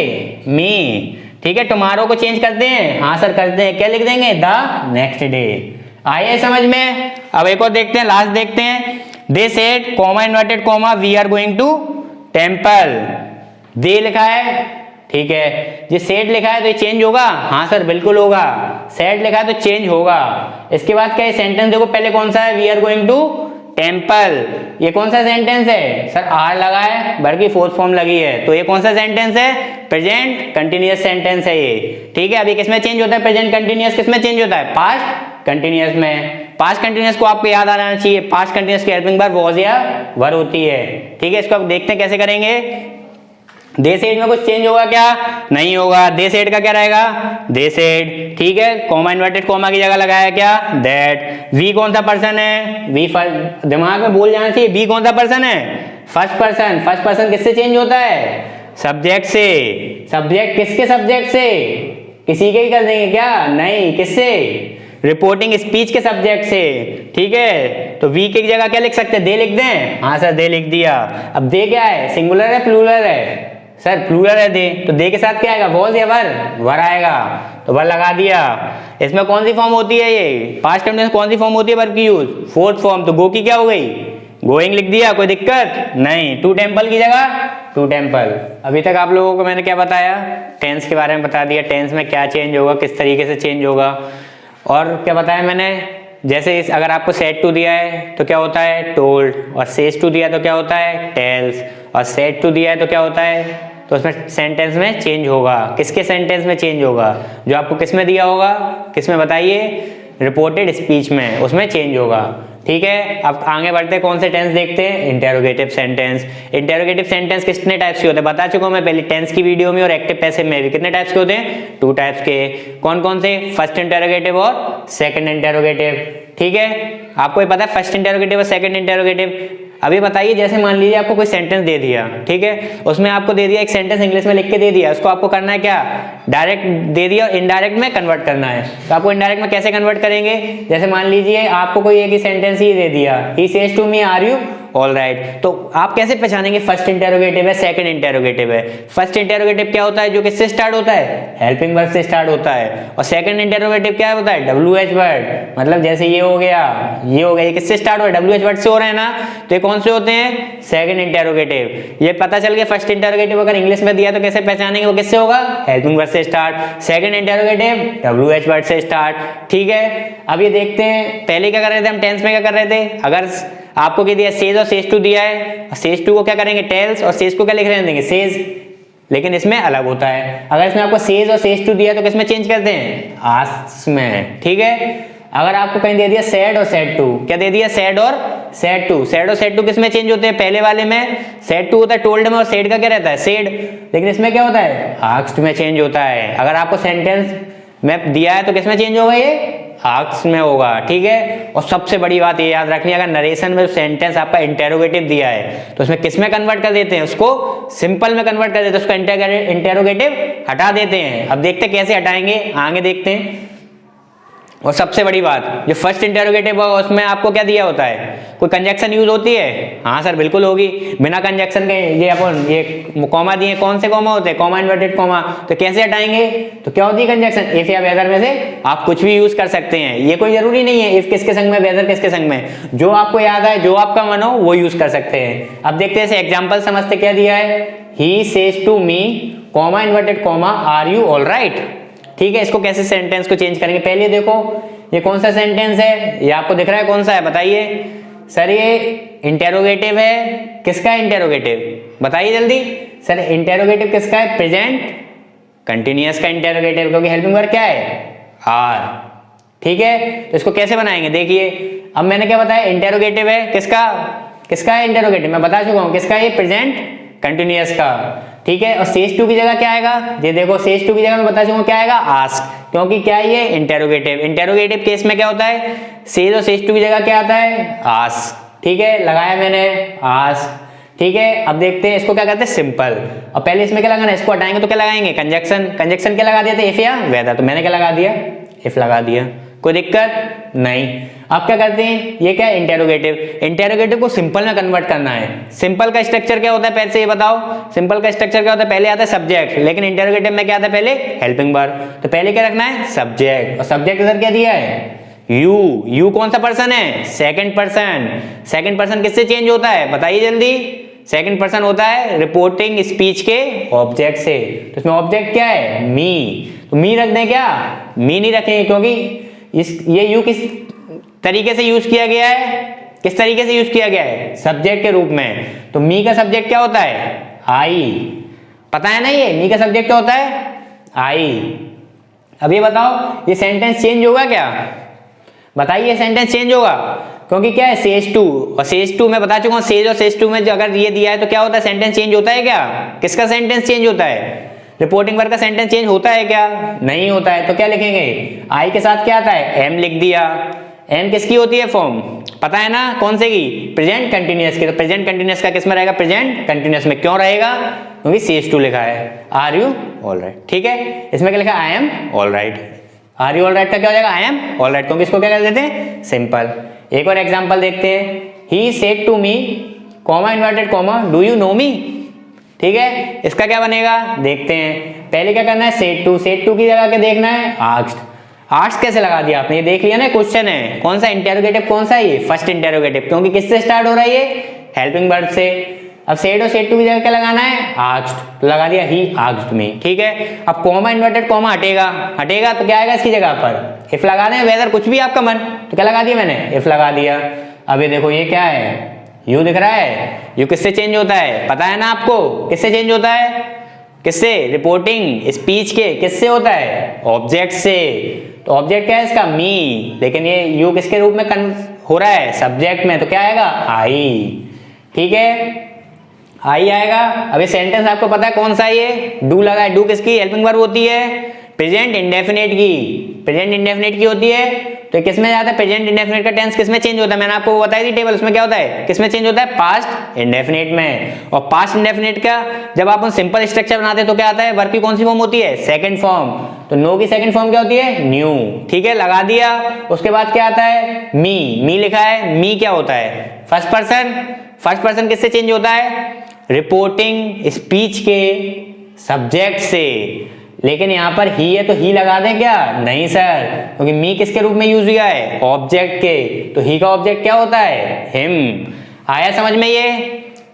मी। ठीक है, टुमारो को चेंज करते हैं? हाँ सर करते हैं, क्या लिख देंगे? The next day. आइए समझ में। अब एक और देखते हैं, लास्ट देखते हैं। They said comma inverted comma we are going to temple. दे लिखा है, ठीक है, ये सेड लिखा है तो ये चेंज होगा? हाँ सर बिल्कुल होगा। सेड लिखा है तो चेंज होगा। इसके बाद क्या है सेंटेंस? देखो पहले कौन सा है? We are going to temple. ये कौन सा सेंटेंस है? सर आर लगा है, वर्ब की फोर्थ फॉर्म लगी है, तो ये कौन सा सेंटेंस है? प्रेजेंट कंटिन्यूअस सेंटेंस है ये। ठीक है, अभी किसमें चेंज होता है? प्रेजेंट कंटिन्यूअस किसमें चेंज होता है? पास्ट कंटिन्यूअस में। पास्ट कंटिन्यूअस को आपको याद आना चाहिए, पास्ट कंटिन्यूअस की हेल्पिंग वर्ब वाज या वर होती है। ठीक है, इसको अब देखते हैं कैसे करेंगे। दे सेड में कुछ चेंज होगा क्या? नहीं होगा। दे सेड का क्या रहेगा? They said. ठीक है, कॉमा इन्वर्टेड कॉमा की जगह लगाया क्या? दैट। वी कौन सा पर्सन है? वी दिमाग में बोल जाना चाहिए, वी कौन सा पर्सन है? First person. फर्स्ट पर्सन किससे चेंज होता है? सब्जेक्ट से। सब्जेक्ट किसके सब्जेक्ट से? किसी के ही कर देंगे क्या? नहीं, किससे? रिपोर्टिंग स्पीच के सब्जेक्ट से। ठीक है, तो वी की जगह क्या लिख सकते हैं? दे लिख दें? हाँ सर दे लिख दिया। अब दे क्या है? सिंगुलर है प्लूरल है? सर प्लूरल है दे, तो दे के साथ क्या आएगा? वॉज या वर? वर आएगा, तो वर लगा दिया। इसमें कौन सी फॉर्म होती है? ये पास्ट कंटिन्यूअस कौन सी फॉर्म होती है वर्ब की? यूज फोर्थ फॉर्म, तो गो की क्या हो गई? गोइंग लिख दिया। कोई दिक्कत नहीं। टू टेम्पल की जगह टू टेम्पल। अभी तक आप लोगों को मैंने क्या बताया? टेंस के बारे में बता दिया, टेंस में क्या चेंज होगा, किस तरीके से चेंज होगा। और क्या बताया मैंने? जैसे अगर आपको सेड टू दिया है तो क्या होता है? टोल्ड। और सेज टू दिया तो क्या होता है? टेल्स। और सेड टू दिया है तो क्या होता है? तो उसमें सेंटेंस में चेंज होगा। किसके सेंटेंस में चेंज होगा? जो आपको किस में दिया होगा? किस में बताइए? रिपोर्टेड स्पीच में, उसमें चेंज होगा। ठीक है, अब आगे बढ़ते हैं, कौन से टेंस देखते हैं, इंटेरोगेटिव सेंटेंस। इंटेरोगेटिव सेंटेंस कितने टाइप्स के होते हैं बता चुका हूं मैं पहले टेंस की वीडियो में और एक्टिव पैसिव में भी। कितने टाइप्स के होते हैं, 2 टाइप्स के। कौन कौन से, फर्स्ट इंटेरोगेटिव और सेकंड इंटेरोगेटिव। ठीक है, आपको ये पता है फर्स्ट इंटेरोगेटिव और सेकंड इंटेरोगेटिव। अभी बताइए, जैसे मान लीजिए आपको कोई सेंटेंस दे दिया, ठीक है, उसमें आपको दे दिया एक सेंटेंस इंग्लिश में लिख के दे दिया, उसको आपको करना है क्या, डायरेक्ट दे दिया और इनडायरेक्ट में कन्वर्ट करना है। तो आपको इनडायरेक्ट में कैसे कन्वर्ट करेंगे, जैसे मान लीजिए आपको कोई एक ही सेंटेंस ही दे दिया, he says to me are you all right, तो आप कैसे पहचानेंगे फर्स्ट इंटेरोगेटिव है सेकंड इंटेरोगेटिव है। फर्स्ट इंटेरोगेटिव क्या होता है, जो किससे स्टार्ट होता है, हेल्पिंग वर्ब से स्टार्ट होता है। और सेकंड इंटेरोगेटिव क्या होता है, WH वर्ड, मतलब जैसे ये हो गया, ये हो गया, ये किससे स्टार्ट हो रहा है, WH वर्ड से हो रहा है ना, तो ये कौन से होते हैं, सेकंड इंटेरोगेटिव। ये पता चल गया फर्स्ट इंटेरोगेटिव अगर इंग्लिश में दिया तो कैसे पहचानेंगे, वो किससे होगा, हेल्पिंग वर्ब से start. Second interrogative WH word से स्टार्ट। ठीक है, अब ये देखते हैं, पहले क्या कर रहे थे हम, टेंस में क्या कर रहे थे, अगर आपको क्या दिया, सेज और सेज टू दिया है, सेज टू को क्या करेंगे, टेल्स, और सेज को क्या लिख रहे देंगे, सेज, लेकिन इसमें अलग होता है। अगर इसमें आपको सेज और सेज टू दिया तो किसमें चेंज करते हैं, आस्क में। ठीक है, अगर आपको कहीं दे दिया सेड और सेड टू, क्या दे दिया, सेड और सेड टू, सेड और सेड टू किसमें चेंज होते हैं, पहले वाले में सेड टू होता है टोल्ड में, और सेड का क्या रहता है, सेड, लेकिन इसमें क्या होता है, आस्क्ड में चेंज होता है। अगर आपको सेंटेंस में दिया है तो किसमें चेंज होगा, ये आस्क्ड में होगा। ठीक है, और सबसे बड़ी बात ये याद रखनी है, अगर नरेशन में सेंटेंस आपका इंटेरोगेटिव दिया है तो उसमें किसमें कन्वर्ट कर देते हैं, उसको सिंपल में कन्वर्ट कर देते हैं, उसको इंटेरोगेटिव हटा देते हैं। अब देखते हैं कैसे हटाएंगे, आगे देखते हैं। और सबसे बड़ी बात, जो फर्स्ट इंटेरोगेटिव होगा उसमें आपको क्या दिया होता है, कोई कंजक्शन यूज होती है, हाँ सर बिल्कुल होगी, बिना कंजक्शन के ये अपन ये कॉमा दिए, कौन से कॉमा होते हैं, कॉमा इन्वर्टेड कॉमा, तो कैसे हटाएंगे, तो क्या होती है कंजक्शन, इफ या वेदर में से आप कुछ भी यूज कर सकते हैं। ये कोई जरूरी नहीं है इफ किसके संग में, वेदर किसके संग में, जो आपको याद आए, जो आपका मन हो वो यूज कर सकते हैं। अब देखते हैं एग्जाम्पल समझते, क्या दिया है, he says to me comma inverted comma are you all right. ठीक है, इसको कैसे सेंटेंस को चेंज करेंगे, पहले देखो ये कौन सा सेंटेंस है, ये आपको दिख रहा है कौन सा है, बताइए सर, ये इंटेरोगेटिव है, किसका इंटेरोगेटिव, बताइए जल्दी सर, इंटेरोगेटिव किसका है, प्रेजेंट कंटिन्यूअस का इंटेरोगेटिव, क्योंकि हेल्पिंग वर्ब क्या है, आर। ठीक है, तो इसको कैसे बनाएंगे, देखिए अब मैंने क्या बताया, इंटेरोगेटिव है, किसका किसका है इंटेरोगेटिव, मैं बता चुका हूं किसका, ये प्रेजेंट कंटिन्यूअस का। ठीक है, और सेज टू की जगह क्या आएगा, ये देखो सेज टू की जगह मैं बता चुका हूं क्या आएगा, आस्क, क्योंकि क्या है ये इंटेरोगेटिव। इंटेरोगेटिव केस में क्या होता है, सेज और सेज टू की जगह क्या आता है, आस्क। ठीक है, लगाया मैंने आस्क। ठीक है, अब देखते हैं इसको क्या कहते हैं, सिंपल। और पहले इसमें क्या लगाना है, इसको हटाएंगे तो क्या लगाएंगे, कंजक्शन। कंजक्शन क्या लगा देते, इफ या वेदर, तो मैंने क्या लगा दिया, इफ लगा दिया, कोई दिक्कत नहीं। अब क्या करते हैं, ये क्या है, इंटेरोगेटिव। इंटेरोगेटिव को सिंपल में कन्वर्ट करना है। सिंपल का स्ट्रक्चर क्या होता है, पहले से ये बताओ, सिंपल का स्ट्रक्चर क्या होता है, पहले आता है सब्जेक्ट, लेकिन इंटेरोगेटिव में क्या आता है, पहले हेल्पिंग वर्ब। तो पहले क्या रखना है, सब्जेक्ट, और सब्जेक्ट इधर क्या दिया है, यू। यू कौन सा पर्सन है, सेकंड पर्सन। सेकंड पर्सन किससे चेंज होता है, बताइए जल्दी, सेकंड पर्सन होता है रिपोर्टिंग स्पीच के ऑब्जेक्ट से। तो इसमें ऑब्जेक्ट क्या है, मी, तो मी रख दें क्या, मी नहीं रखेंगे, क्योंकि ये यू किस तरीके से यूज किया गया है, किस तरीके से यूज किया गया है, सब्जेक्ट के रूप में। तो मी का सब्जेक्ट क्या होता है, आई, पता है ना, ये मी का सब्जेक्ट क्या होता है, आई। अब ये बताओ, ये सेंटेंस चेंज होगा क्या, बताइए, सेंटेंस चेंज होगा, क्योंकि क्या है, सेज टू, और सेज टू मैं बता चुका हूं, सेज और सेज टू में अगर ये दिया है तो क्या होता है, सेंटेंस चेंज होता है क्या, किसका सेंटेंस चेंज होता है, रिपोर्टिंग वर्ब का सेंटेंस चेंज होता है क्या, नहीं होता है। तो क्या लिखेंगे, आई के साथ क्या आता है, एम लिख दिया। एम किसकी होती है फॉर्म, पता है ना, कौन से की, प्रेजेंट कंटिन्यूअस की। तो प्रेजेंट कंटिन्यूअस का किसमें रहेगा, प्रेजेंट कंटिन्यूअस में, क्यों रहेगा, क्योंकि सेज टू लिखा है, आर यू ऑल राइट। ठीक है, इसमें क्या लिखा, I am all right. Are you all right का क्या हो जाएगा, आई एम ऑल राइट, क्योंकि इसको क्या कर देते हैं, सिंपल। एक और एग्जांपल देखते हैं, he said to me comma inverted comma do you know me. ठीक है, इसका क्या बनेगा, देखते हैं। पहले क्या करना है, सेड टू, सेड टू की जगह क्या देखना है, आस्क्ड। आस्क्ड कैसे लगा दिया आपने, ये देख लिया ना, क्वेश्चन है, कौन सा इंटेरोगेटिव, कौन सा ये फर्स्ट इंटेरोगेटिव, क्योंकि किससे स्टार्ट हो रहा है ये, हेल्पिंग वर्ब से। अब सेड और सेड टू की जगह क्या लगाना है, आस्क्ड, तो लगा दिया ही आस्क्ड मी। ठीक है, अब कॉमा इन्वर्टेड कॉमा हटेगा, हटेगा तो क्या आएगा इसकी जगह पर, इफ लगा दें, वेदर कुछ भी आपका मन, तो क्या लगा दिया मैंने, इफ लगा दिया। अब ये देखो, ये क्या है, यू दिख रहा है, यू किससे चेंज होता है, पता है ना आपको, किससे चेंज होता है, किससे, रिपोर्टिंग स्पीच के किससे होता है, ऑब्जेक्ट से। तो ऑब्जेक्ट क्या है इसका, मी, लेकिन ये यू किसके रूप में हो रहा है सब्जेक्ट में, तो क्या आएगा आई। ठीक है, आई आएगा। अब ये सेंटेंस आपको पता है कौन सा है, ये डू लगा है। डू किसकी हेल्पिंग वर्ब होती है? प्रेजेंट इंडेफिनिट की। प्रेजेंट इंडेफिनिट की होती है, तो किसमें जाता है? प्रेजेंट इंडेफिनिट का टेंस किसमें चेंज होता है? मैंने आपको बताई थी टेबल, उसमें क्या होता है, किसमें चेंज होता है? पास्ट इंडेफिनिट में। और पास्ट इंडेफिनिट का जब आप सिंपल स्ट्रक्चर बनाते हैं तो क्या आता है? वर्ब की कौन सी फॉर्म होती है? Second form. तो नो की सेकंड फॉर्म क्या होती है? न्यू। ठीक है, लगा दिया। उसके बाद क्या आता है? मी। मी लिखा है, मी क्या होता है? First person. फर्स्ट पर्सन किससे चेंज होता है? रिपोर्टिंग स्पीच के सब्जेक्ट से। लेकिन यहां पर ही है तो ही लगा दें क्या? नहीं सर, क्योंकि मी किसके रूप में यूज हुआ है? ऑब्जेक्ट के। तो ही का ऑब्जेक्ट क्या होता है? हिम। आया समझ में ये?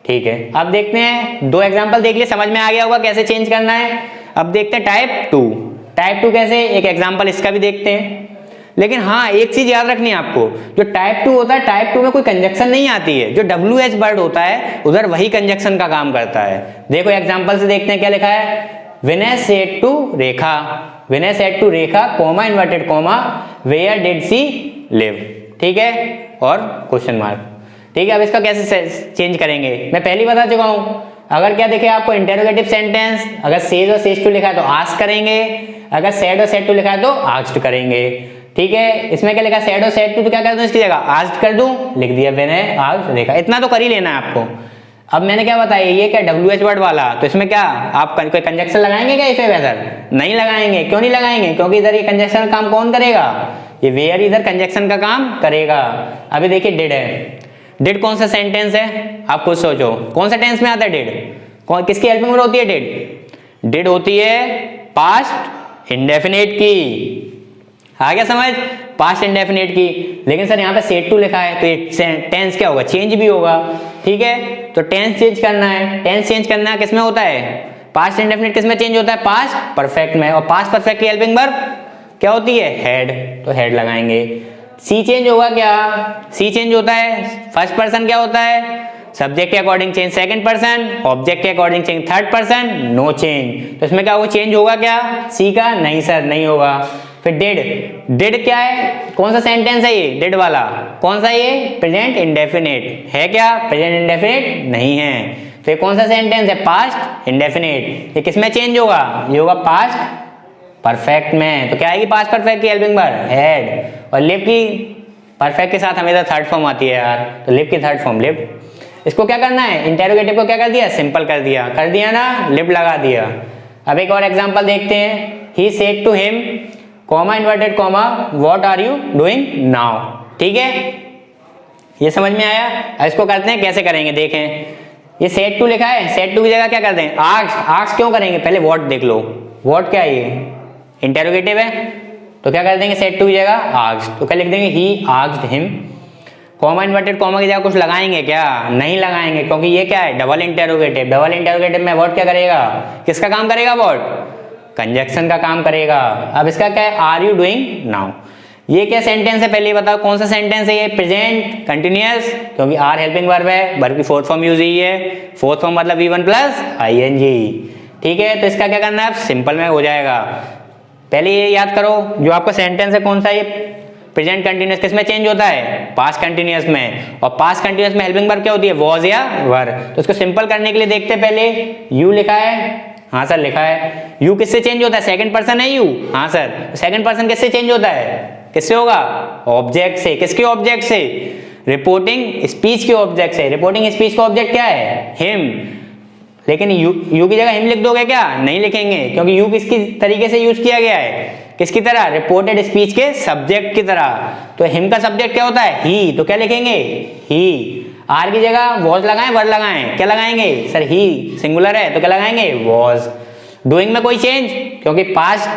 ठीक है, अब देखते हैं, दो एग्जांपल देख लिए, समझ में आ गया होगा कैसे चेंज करना है। अब देखते हैं टाइप टू। टाइप टू कैसे, एक एग्जाम्पल इसका भी देखते हैं। लेकिन हाँ, एक चीज याद रखनी है आपको, जो टाइप टू होता है, टाइप टू में कोई कंजक्शन नहीं आती है। जो WH वर्ड होता है उधर वही कंजक्शन का काम करता है। देखो एग्जांपल से देखते हैं क्या लिखा है। Vinay said to Rekha. Vinay said to Rekha, comma inverted comma, where did she live. ठीक है, और क्वेश्चन मार्क। ठीक है, अब इसका कैसे चेंज करेंगे? मैं पहले बता चुका हूं। अगर क्या देखे आपको इंटेरोगेटिव सेंटेंस, अगर सेज और सेज टू लिखा है तो आस्क करेंगे, अगर सेड और सेड टू लिखा है तो आस्क्ड करेंगे। ठीक है, इसमें क्या लिखा? सेड और सेड टू, तो क्या कर दूं इसकी जगह? आस्क्ड कर दूं, लिख दिया विनय आस्क्ड रेखा। इतना तो कर ही लेना है आपको। अब मैंने क्या बताया, ये क्या WH वर्ड वाला, तो इसमें क्या आप कोई कंजक्शन लगाएंगे क्या? इसे वेदर नहीं लगाएंगे। क्यों नहीं लगाएंगे? क्योंकि इधर ये कंजक्शन का काम कौन करेगा? ये वेयर इधर कंजक्शन का काम करेगा। अभी देखिए डिड है। डिड कौन सा सेंटेंस है? आप खुद सोचो, कौन सा टेंस में आता है डिड? किसकी हेल्पिंग वर्ब होती है डिड? डिड होती है पास्ट इंडेफिनिट की। आ गया समझ? पास्ट इंडेफिनिट की। लेकिन सर यहाँ पे सेड टू लिखा है, तो ये टेंस क्या होगा? चेंज भी होगा। ठीक है, तो टेंस चेंज करना है। टेंस चेंज करना है किसमें होता है? पास्ट इंडेफिनिट किसमें चेंज होता है? पास्ट परफेक्ट में। और पास्ट परफेक्ट की हेल्पिंग वर्ब क्या होती है? हेड। तो हेड लगाएंगे। सी चेंज होगा क्या? सी चेंज होता है, फर्स्ट पर्सन क्या होता है? सब्जेक्ट के according change second person, object के according change third person, no change. तो इसमें क्या होगा? चेंज होगा क्या सी का? नहीं सर, नहीं होगा। फिर डिड। डिड क्या है? कौन सा सेंटेंस है ये? डिड वाला कौन सा? ये प्रेजेंट इंडेफिनिट है क्या? प्रेजेंट इंडेफिनिट नहीं है। तो ये कौन सा सेंटेंस है? Past indefinite. ये किसमें चेंज होगा? ये होगा पास्ट परफेक्ट में। तो क्या आएगी पास्ट परफेक्ट की हेल्पिंग वर्ब? हेड। और लिव की परफेक्ट के साथ हमेशा थर्ड फॉर्म आती है यार, तो लिव की थर्ड फॉर्म लिव। इसको क्या करना है? इंटेरोगेटिव को क्या कर दिया? सिंपल कर दिया। कर दिया ना, लिव लगा दिया। अब एक और एग्जांपल देखते हैं। He said to him, comma inverted comma, what are you doing now. ठीक है, ये समझ में आया? अब इसको करते हैं, कैसे करेंगे देखें। ये सेड टू लिखा है, सेड टू की जगह क्या कर दें? आस्क। आस्क क्यों करेंगे? पहले व्हाट देख लो। व्हाट क्या है? ये इंटेरोगेटिव है, तो क्या कर देंगे? सेड टू की जगह आस्क्ड। तो क्या लिख देंगे? He asked him. Comma inverted comma की जगह कुछ लगाएंगे क्या? नहीं लगाएंगे, क्योंकि ये क्या है? Double interrogative. डबल इंटेरोगेटिव में व्हाट क्या करेगा? किसका काम करेगा? व्हाट कंजक्शन का काम करेगा। अब इसका क्या है? Are you doing now. ये क्या सेंटेंस है? पहले बताओ कौन सा सेंटेंस है ये? प्रेजेंट कंटिन्यूअस, क्योंकि आर हेल्पिंग वर्ब है, वर्ब की फोर्थ फॉर्म यूज हुई है। फोर्थ फॉर्म मतलब V1 प्लस ING। ठीक है, तो इसका क्या करना है? सिंपल में हो जाएगा। पहले ये याद करो, जो आपका सेंटेंस है कौन सा? ये प्रेजेंट कंटिन्यूअस किसमें चेंज होता है? पास्ट कंटिन्यूअस में। और पास्ट कंटिन्यूअस में हेल्पिंग वर्ब क्या होती है? वॉज या वर। तो इसको सिंपल करने के लिए देखते हैं। पहले यू लिखा है, हाँ सर लिखा है। यू किससे चेंज होता है? सेकंड पर्सन है यू, हाँ सर। सेकंड पर्सन किससे चेंज होता है? किससे होगा? ऑब्जेक्ट से। किसके ऑब्जेक्ट से? रिपोर्टिंग स्पीच के ऑब्जेक्ट से। रिपोर्टिंग स्पीच का ऑब्जेक्ट क्या है? हिम। लेकिन यू की जगह हिम लिख दोगे क्या? नहीं लिखेंगे, क्योंकि यू किसकी तरीके से यूज किया गया है? किसकी तरह? रिपोर्टेड स्पीच के सब्जेक्ट की तरह। तो हिम का सब्जेक्ट क्या होता है? ही। तो क्या लिखेंगे? ही। आर की जगह वॉज लगाएं, वर लगाएं? क्या लगाएंगे सर? ही सिंगुलर है, तो क्या लगाएंगे? वॉज। डूइंग में कोई चेंज, क्योंकि पास्ट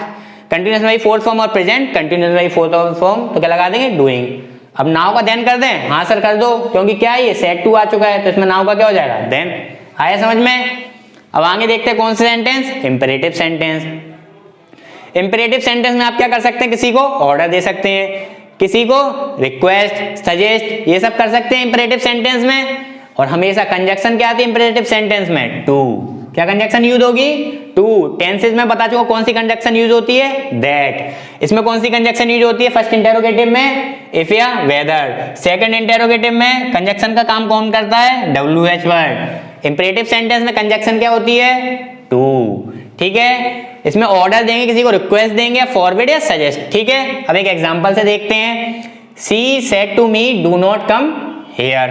कंटिन्यूअस में फोर्थ फॉर्म और प्रेजेंट कंटिन्यूअस में फोर्थ फॉर्म, तो क्या लगा देंगे? डूइंग। अब नाउ का देन कर दें? हाँ सर कर दो, क्योंकि क्या है? ये सेड टू आ चुका है, तो इसमें नाउ का क्या हो जाएगा? देन। आया समझ में? अब आगे देखते हैं कौन सा sentence? Imperative sentence. Imperative sentence में आप क्या कर सकते हैं? किसी को ऑर्डर दे सकते हैं, किसी को रिक्वेस्ट, सजेस्ट, ये सब कर सकते हैं इंपेरेटिव सेंटेंस में। और हमेशा कंजक्शन क्या आती है इंपेरेटिव सेंटेंस में? टू। क्या कंजक्शन यूज होगी? टू। टेंसेज में बता चुका कौन सी कंजक्शन यूज होती है? दैट। इसमें कौन सी कंजक्शन यूज होती है? फर्स्ट इंटेरोगेटिव में इफ या वेदर। सेकंड इंटेरोगेटिव में कंजक्शन का काम कौन करता है? WH word. इंपरेटिव सेंटेंस में कंजक्शन क्या होती है? टू। ठीक है, इसमें ऑर्डर देंगे, किसी को रिक्वेस्ट देंगे, फॉरवर्ड या सजेस्ट। ठीक है, अब एक एग्जांपल से देखते हैं। She said to me do not come here.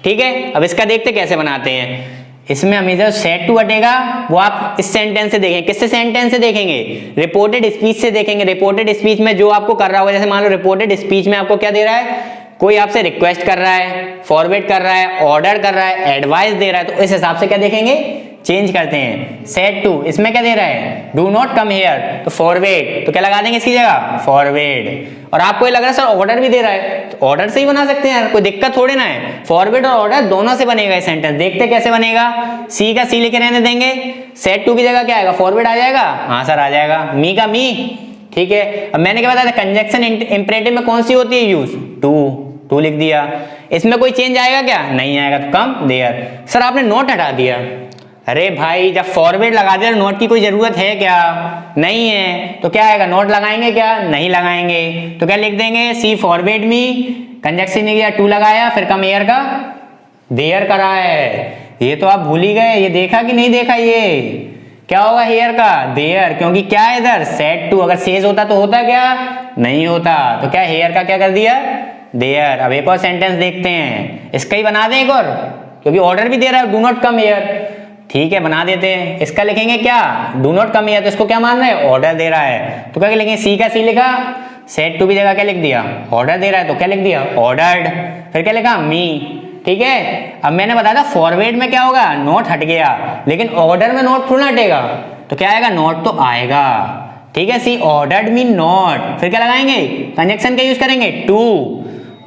ठीक है, अब इसका देखते कैसे बनाते हैं। इसमें हमेशा सेड टू हटेगा, वो आप इस सेंटेंस से देखेंगे। किससे सेंटेंस से देखेंगे? रिपोर्टेड स्पीच से देखेंगे। रिपोर्टेड स्पीच में जो आपको कर रहा होगा, जैसे मान लो रिपोर्टेड स्पीच में आपको क्या दे रहा है? कोई आपसे रिक्वेस्ट कर रहा है, फॉरवर्ड कर रहा है, ऑर्डर कर रहा है, एडवाइस दे रहा है, तो इस हिसाब से क्या देखेंगे? चेंज करते हैं। सेड टू, इसमें क्या दे रहा है? डू नॉट कम हियर, तो फॉरवर्ड, तो क्या लगा देंगे इसकी जगह? फॉरवर्ड। और आपको ये लग रहा है सर ऑर्डर भी दे रहा है, तो ऑर्डर से ही बना सकते हैं, कोई दिक्कत थोड़ी ना है। फॉरवर्ड और ऑर्डर दोनों से बनेगा ये सेंटेंस। देखते कैसे बनेगा। सी का सी लेके रहने देंगे, सेड टू की जगह क्या आएगा? फॉरवर्ड आ जाएगा। हाँ सर आ जाएगा। मी का मी। ठीक है, अब मैंने क्या बताया था? कंजक्शन इंपरेटिव में कौन सी होती है यूज? टू लिख दिया। इसमें कोई चेंज आएगा क्या? नहीं आएगा, तो कम देयर। सर आपने नोट हटा दिया। अरे भाई जब फॉरवर्ड लगा दिया, नोट की कोई जरूरत है क्या? नहीं है, तो क्या आएगा? नोट लगाएंगे क्या? नहीं लगाएंगे, तो क्या लिख देंगे? सी फॉरवर्ड मी, कंजक्शन ने किया टू लगाया, फिर कम एयर का देयर करा है। ये तो आप भूल ही गए, ये देखा कि नहीं देखा? ये क्या होगा? हेयर का देयर, क्योंकि क्या है इधर? Said to. अगर सेज होता तो होता क्या? नहीं होता, तो क्या हेयर का क्या कर दिया? देयर। अब एक और सेंटेंस देखते हैं, इसका ही बना दें एक और, क्योंकि ऑर्डर भी दे रहा है डू नॉट कम हियर। ठीक है, बना देते हैं। इसका लिखेंगे क्या? डू नॉट कम हियर, तो इसको क्या मान रहे हैं? ऑर्डर दे रहा है, तो क्या लिखेंगे? सी का सी लिखा, सेड टू की जगह क्या लिख दिया? ऑर्डर दे रहा है, तो क्या लिख दिया? ऑर्डर्ड। फिर क्या लिखा? मी। ठीक है, अब मैंने बताया था फॉरवर्ड में क्या होगा? नोट हट गया, लेकिन ऑर्डर में नोट थोड़ा हटेगा, तो क्या आएगा? नोट तो आएगा। ठीक है, सी ऑर्डर्ड मी नोट। फिर क्या लगाएंगे? कंजक्शन का यूज करेंगे टू।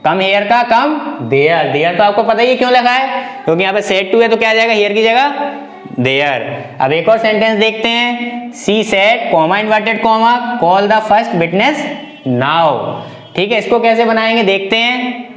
कम हेयर का कम देयर। देयर तो आपको पता ही है क्यों लगा है, क्योंकि यहाँ पे सेड टू है, तो क्या आ जाएगा? हेयर की जगह देयर। अब एक और सेंटेंस देखते हैं। She said comma inverted comma call the first witness now. ठीक है, इसको कैसे बनाएंगे देखते हैं।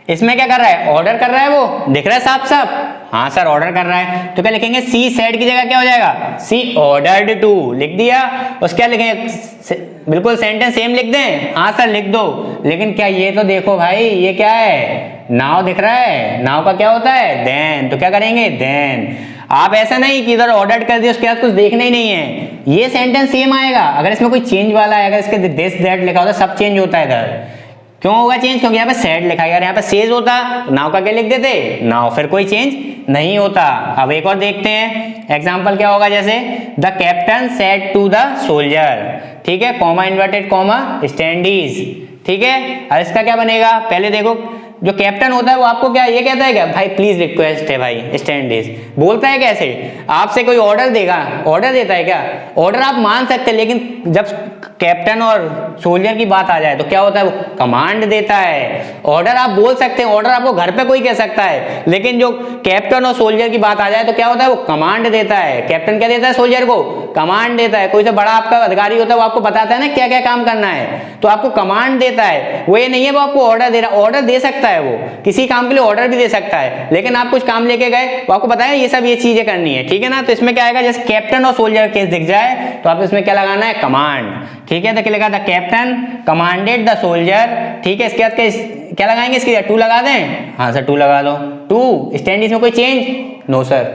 इसमें क्या कर रहा है? ऑर्डर कर रहा है, वो दिख रहा है साफ साफ। हाँ सर ऑर्डर कर रहा है, तो क्या लिखेंगे? सी सेड की जगह क्या हो जाएगा? सी ऑर्डर्ड टू लिख दिया। उस क्या लिखेंगे? बिल्कुल सेंटेंस सेम लिख दें? हाँ सर लिख दो, लेकिन क्या ये तो देखो भाई, ये क्या है? नाउ दिख रहा है। नाउ का क्या होता है? देन। तो क्या करेंगे? देन। आप ऐसा नहीं कि इधर ऑर्डर कर दिया उसके बाद कुछ देखना ही नहीं है, ये सेंटेंस सेम आएगा। अगर इसमें कोई चेंज वाला है, अगर इसके दिस दैट लिखा होता सब चेंज होता है इधर। क्यों होगा चेंज? क्योंकि यहाँ पे सेड लिखा है, अगर यहाँ पे सेज होता नाउ का क्या लिख देते? नाउ, फिर कोई चेंज नहीं होता। अब एक और देखते हैं एग्जांपल क्या होगा, जैसे the captain said to the soldier. ठीक है, कॉमा इन्वर्टेड कॉमा स्टैंडीज। ठीक है, अब इसका क्या बनेगा? पहले देखो, जो कैप्टन होता है वो आपको क्या ये कहता है क्या? भाई प्लीज रिक्वेस्ट है भाई स्टैंडीज। बोलता है कैसे? आपसे कोई ऑर्डर देगा, ऑर्डर देता है क्या? ऑर्डर आप मान सकते हैं, लेकिन जब कैप्टन और सोल्जर की बात आ जाए तो क्या होता है? वो कमांड देता है। ऑर्डर आप बोल सकते हैं, ऑर्डर आपको घर पे कोई कह सकता है, लेकिन जो कैप्टन और सोल्जर की बात आ जाए तो क्या होता है? वो कमांड देता है। कैप्टन क्या देता है? सोल्जर को कमांड देता है। कोई से बड़ा आपका अधिकारी होता है, वो आपको बताता है ना क्या क्या काम करना है, तो आपको कमांड देता है। वो ये नहीं है वो आपको ऑर्डर दे रहा। ऑर्डर दे सकता है, वो किसी काम के लिए ऑर्डर भी दे सकता है, लेकिन आप कुछ काम लेके गए, वो आपको बताया ये सब ये चीजें करनी है। ठीक है ना, तो इसमें क्या आएगा? जैसे कैप्टन और सोल्जर केस दिख जाए तो आप इसमें क्या लगाना है? कमांड। ठीक है, तो क्या लिखा था? Captain commanded the soldier. ठीक है, इसके बाद क्या लगाएंगे? इसके टू लगा दें? हाँ सर टू लगा दो। टू स्टैंड, इसमें कोई चेंज? No sir.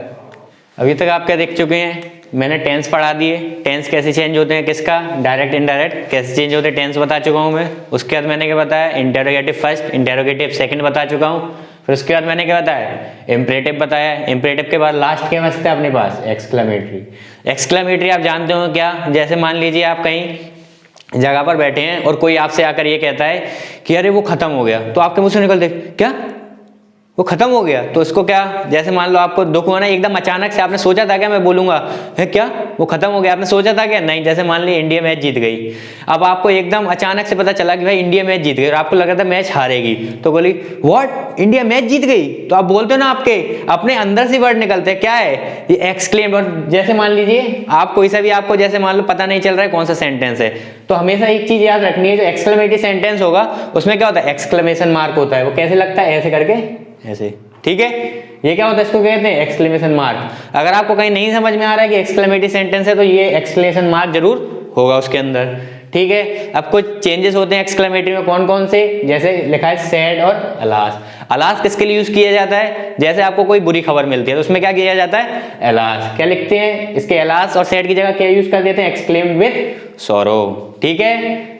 अभी तक आप क्या देख चुके हैं? मैंने टेंस पढ़ा दिए, टेंस कैसे चेंज होते हैं, किसका? डायरेक्ट इनडायरेक्ट कैसे चेंज होते हैं टेंस बता चुका हूँ मैं। उसके बाद मैंने क्या बताया? इंटेरोगेटिव फर्स्ट, इंटेरोगेटिव सेकंड बता चुका हूँ। फिर उसके बाद मैंने क्या बताया? इम्परेटिव बताया। इम्परेटिव के बाद लास्ट क्या बचता है अपने पास? एक्सक्लेमेटरी। एक्सक्लेमेटरी आप जानते हो क्या? जैसे मान लीजिए आप कहीं जगह पर बैठे हैं और कोई आपसे आकर ये कहता है कि अरे वो खत्म हो गया, तो आपके मुंह से निकलते क्या? वो खत्म हो गया। तो इसको क्या, जैसे मान लो आपको दुख हुआ ना, एकदम अचानक से आपने सोचा था क्या मैं बोलूंगा है क्या वो खत्म हो गया, आपने सोचा था क्या? नहीं। जैसे मान ली इंडिया मैच जीत गई, अब आपको एकदम अचानक से पता चला कि भाई इंडिया मैच जीत गई और आपको लगा था मैच हारेगी, तो बोली व्हाट, इंडिया मैच जीत गई? तो आप बोलते हो ना, आपके अपने अंदर से वर्ड निकलते हैं, क्या है ये? एक्सक्लेम। और जैसे मान लीजिए आप कोई सा भी, आपको जैसे मान लो पता नहीं चल रहा है कौन सा सेंटेंस है, तो हमेशा एक चीज याद रखनी है, जो एक्सक्लेमेटरी सेंटेंस होगा उसमें क्या होता है? एक्सक्लेमेशन मार्क होता है। वो कैसे लगता है? ऐसे करके, ऐसे। ठीक। ठीक है, ये क्या होता है, इसको कहते हैं एक्सक्लेमेशन मार्क। अगर आपको कहीं नहीं समझ में आ रहा है कि एक्सक्लेमेटरी सेंटेंस है तो ये एक्सक्लेमेशन मार्क जरूर होगा उसके अंदर। ठीक है, अब कुछ चेंजेस होते हैं एक्सक्लेमेटरी में, कौन कौन से, जैसे लिखा है सैड और अलास। अलास किसके लिए यूज किया जाता है, जैसे आपको कोई बुरी खबर मिलती है तो उसमें क्या किया जाता है, अलास। क्या लिखते हैं, इसके अलास और सैड की जगह क्या यूज कर देते हैं, एक्सक्लेम्ड विद सॉरो। ठीक है,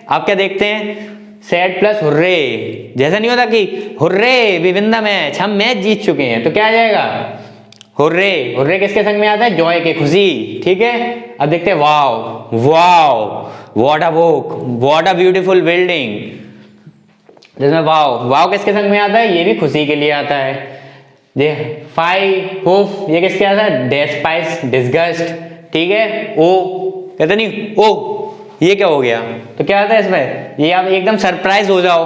आप क्या देखते हैं, सैड प्लस हुर्रे। जैसा नहीं होता कि hurray we win the match, हम मैच जीत चुके हैं, तो क्या आ जाएगा, हुर्रे। हुर्रे किसके संग में आता है, जॉय के, खुशी। ठीक है, अब देखते हैं wow, wow what a book, what a beautiful building, जिसमें वाव, वाव किसके संग में आता है, ये भी खुशी के लिए आता है। ये फाई हुफ, ये किसके आता है, डेस्पाइस डिस्गस्ट। ठीक है, ओ कहते नहीं ओ, ये क्या हो गया, तो क्या आता है इसमें, ये आप एकदम सरप्राइज हो जाओ।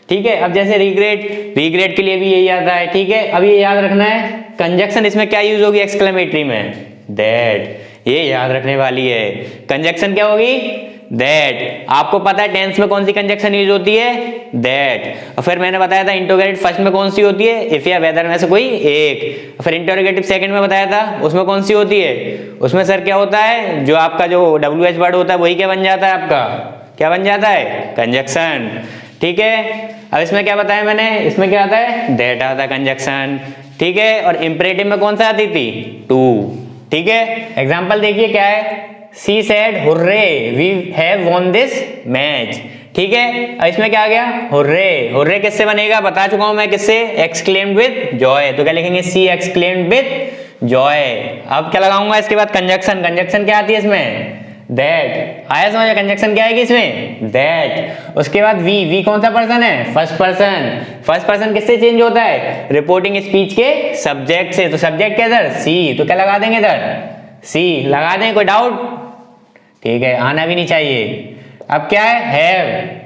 ठीक है, अब जैसे रिग्रेट, रिग्रेट के लिए भी यही आता है। ठीक है, अब ये याद रखना है, कंजक्शन इसमें क्या यूज होगी एक्सक्लेमेटरी में, दैट, ये याद रखने वाली है। कंजक्शन क्या होगी, दैट। आपको पता है टेंस में कौन सी कंजक्शन यूज होती है, दैट। और फिर मैंने बताया था इंटरोगेटिव फर्स्ट में कौन सी होती है, इफ या वेदर में से कोई एक। फिर इंटरोगेटिव सेकंड में बताया था, उसमें कौन सी होती है, उसमें सर क्या होता है, जो आपका जो WH वर्ड होता है वही क्या बन जाता है आपका, क्या बन जाता है, कंजक्शन। ठीक है, अब इसमें क्या बताया मैंने, इसमें क्या आता है, दैट आता है कंजक्शन। ठीक है, और इंपरेटिव में कौन सा आती थी, टू। ठीक है, एग्जांपल देखिए क्या है, she said hurray we have won this match. ठीक है, अब इसमें क्या आ गया, हुर्रे। हुर्रे किससे बनेगा, बता चुका हूं मैं, किससे, एक्सक्लेम्ड विद जॉय। तो क्या लिखेंगे, सी एक्सक्लेम्ड विद जॉय। अब क्या लगाऊंगा इसके बाद, कंजक्शन। कंजक्शन क्या आती है इसमें, दैट। आया समझ, कंजक्शन क्या आएगी इसमें, दैट। उसके बाद वी, वी कौन सा पर्सन है, फर्स्ट पर्सन। फर्स्ट पर्सन किससे चेंज होता है, रिपोर्टिंग स्पीच के सब्जेक्ट से। तो सब्जेक्ट क्या इधर, सी, तो क्या लगा देंगे इधर, सी लगा दें, कोई डाउट, ठीक है, आना भी नहीं चाहिए। अब क्या है,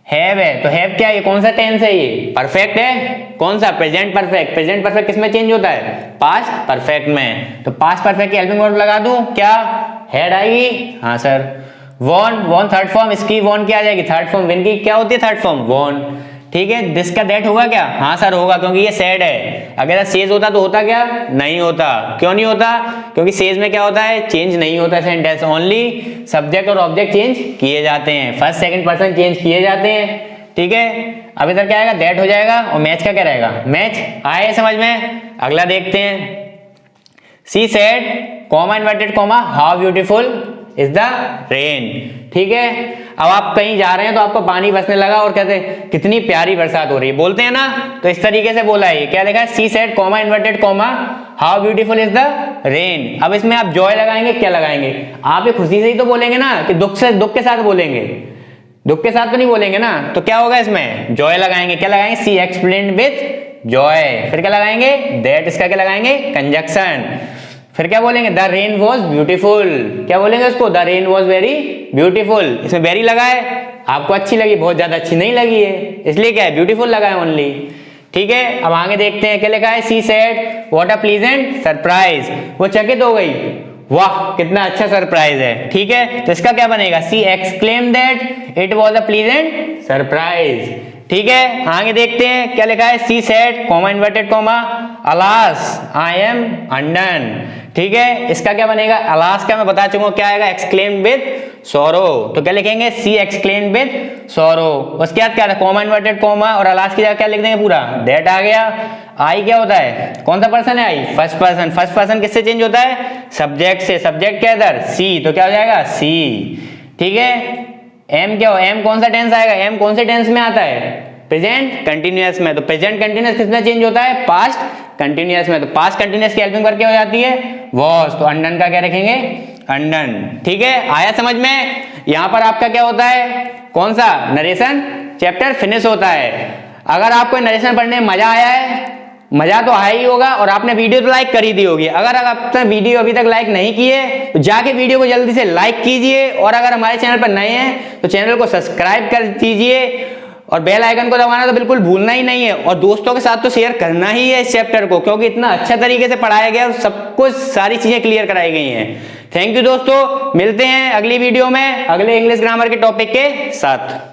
हैव है, तो हैव क्या है, ये कौन सा टेंस है, ये परफेक्ट है, कौन सा, प्रेजेंट परफेक्ट। प्रेजेंट परफेक्ट किसमें चेंज होता है, पास्ट परफेक्ट में। तो पास्ट परफेक्ट की हेल्पिंग वर्ब लगा दूं, क्या हैड आएगी, हाँ sir. Won, won third form, इसकी वॉन क्या आ जाएगी, थर्ड फॉर्म। विन की क्या होती है, थर्ड फॉर्म, वॉन। ठीक है, दिस का दैट होगा क्या, हाँ सर होगा, क्योंकि ये सेड है। अगर सेज होता तो होता क्या, नहीं होता। क्यों नहीं होता, क्योंकि सेज में क्या होता है, चेंज नहीं होता सेंटेंस, ओनली सब्जेक्ट और ऑब्जेक्ट चेंज किए जाते हैं, फर्स्ट सेकंड पर्सन चेंज किए जाते हैं। ठीक है, अब इधर क्या आएगा, दैट हो जाएगा, और मैच का क्या रहेगा, मैच। आए समझ में, अगला देखते हैं, she said comma inverted comma how beautiful is the rain. ठीक है, अब आप कहीं जा रहे हैं तो आपको पानी बरसने लगा और कहते हैं कितनी प्यारी बरसात हो रही है, बोलते हैं ना, तो इस तरीके से बोला है। क्या लिखा है, she said comma inverted comma how beautiful is the rain. अब इसमें आप जॉय लगाएंगे, क्या लगाएंगे, आप ये खुशी से ही तो बोलेंगे ना, कि दुख से, दुख के साथ बोलेंगे, दुख के साथ तो नहीं बोलेंगे ना। तो क्या होगा, इसमें जॉय लगाएंगे, क्या लगाएंगे, सी एक्सप्लेन्ड विद जॉय। फिर क्या लगाएंगे, दैट, इसका क्या लगाएंगे, कंजक्शन। फिर क्या बोलेंगे, द रेन वॉज ब्यूटीफुल, क्या बोलेंगे उसको, the rain was very beautiful. इसमें वेरी लगा है, आपको अच्छी लगी, बहुत ज्यादा अच्छी नहीं लगी है, इसलिए क्या है, ब्यूटीफुल लगा है ओनली। ठीक है, अब आगे देखते हैं क्या लिखा है, she said what a pleasant surprise, वो चकित हो गई, वाह कितना अच्छा सरप्राइज है। ठीक है, तो इसका क्या बनेगा, she exclaim that it was a pleasant surprise. ठीक है, आगे देखते हैं क्या लिखा है, she said comma inverted comma alas I am undone. ठीक है, इसका क्या बनेगा, अलास का मैं बता चुका हूं, क्या आएगा, एक्सक्लेम्ड विद सॉरो। तो क्या लिखेंगे, सी एक्सक्लेम्ड विद सॉरो। उसके बाद क्या था, कॉमा इन्वर्टेड कॉमा और अलास की जगह क्या लिख देंगे, पूरा दैट आ गया। आई क्या होता है, कौन सा पर्सन है, आई फर्स्ट पर्सन। फर्स्ट पर्सन किससे चेंज होता है, सब्जेक्ट से। सब्जेक्ट क्या इधर, सी, तो क्या हो जाएगा, सी। ठीक है, एम क्या हो, एम कौन सा टेंस आएगा, एम कौन से टेंस में आता है, प्रेजेंट कंटिन्यूअस में। तो प्रेजेंट कंटिन्यूअस किसमें चेंज होता है, पास्ट कंटिन्यूअस में। तो पास्ट कंटिन्यूअस की हेल्पिंग वर्ब क्या हो जाती है, वॉज। तो अनडन का क्या रखेंगे, अनडन। ठीक है, आया समझ में। यहां पर आपका क्या होता है, कौन सा, नरेशन चैप्टर फिनिश होता है। अगर आपको नरेशन पढ़ने में मजा आया है, मजा तो आया ही होगा, और आपने वीडियो तो लाइक कर ही दी होगी। अगर आपने वीडियो अभी तक लाइक नहीं की है तो जाके वीडियो को जल्दी से लाइक कीजिए, और अगर हमारे चैनल पर नए हैं तो चैनल को सब्सक्राइब कर दीजिए, और बेल आइकन को दबाना तो बिल्कुल भूलना ही नहीं है। और दोस्तों के साथ तो शेयर करना ही है इस चैप्टर को, क्योंकि इतना अच्छा तरीके से पढ़ाया गया और सब कुछ सारी चीजें क्लियर कराई गई हैं। थैंक यू दोस्तों, मिलते हैं अगली वीडियो में अगले इंग्लिश ग्रामर के टॉपिक के साथ।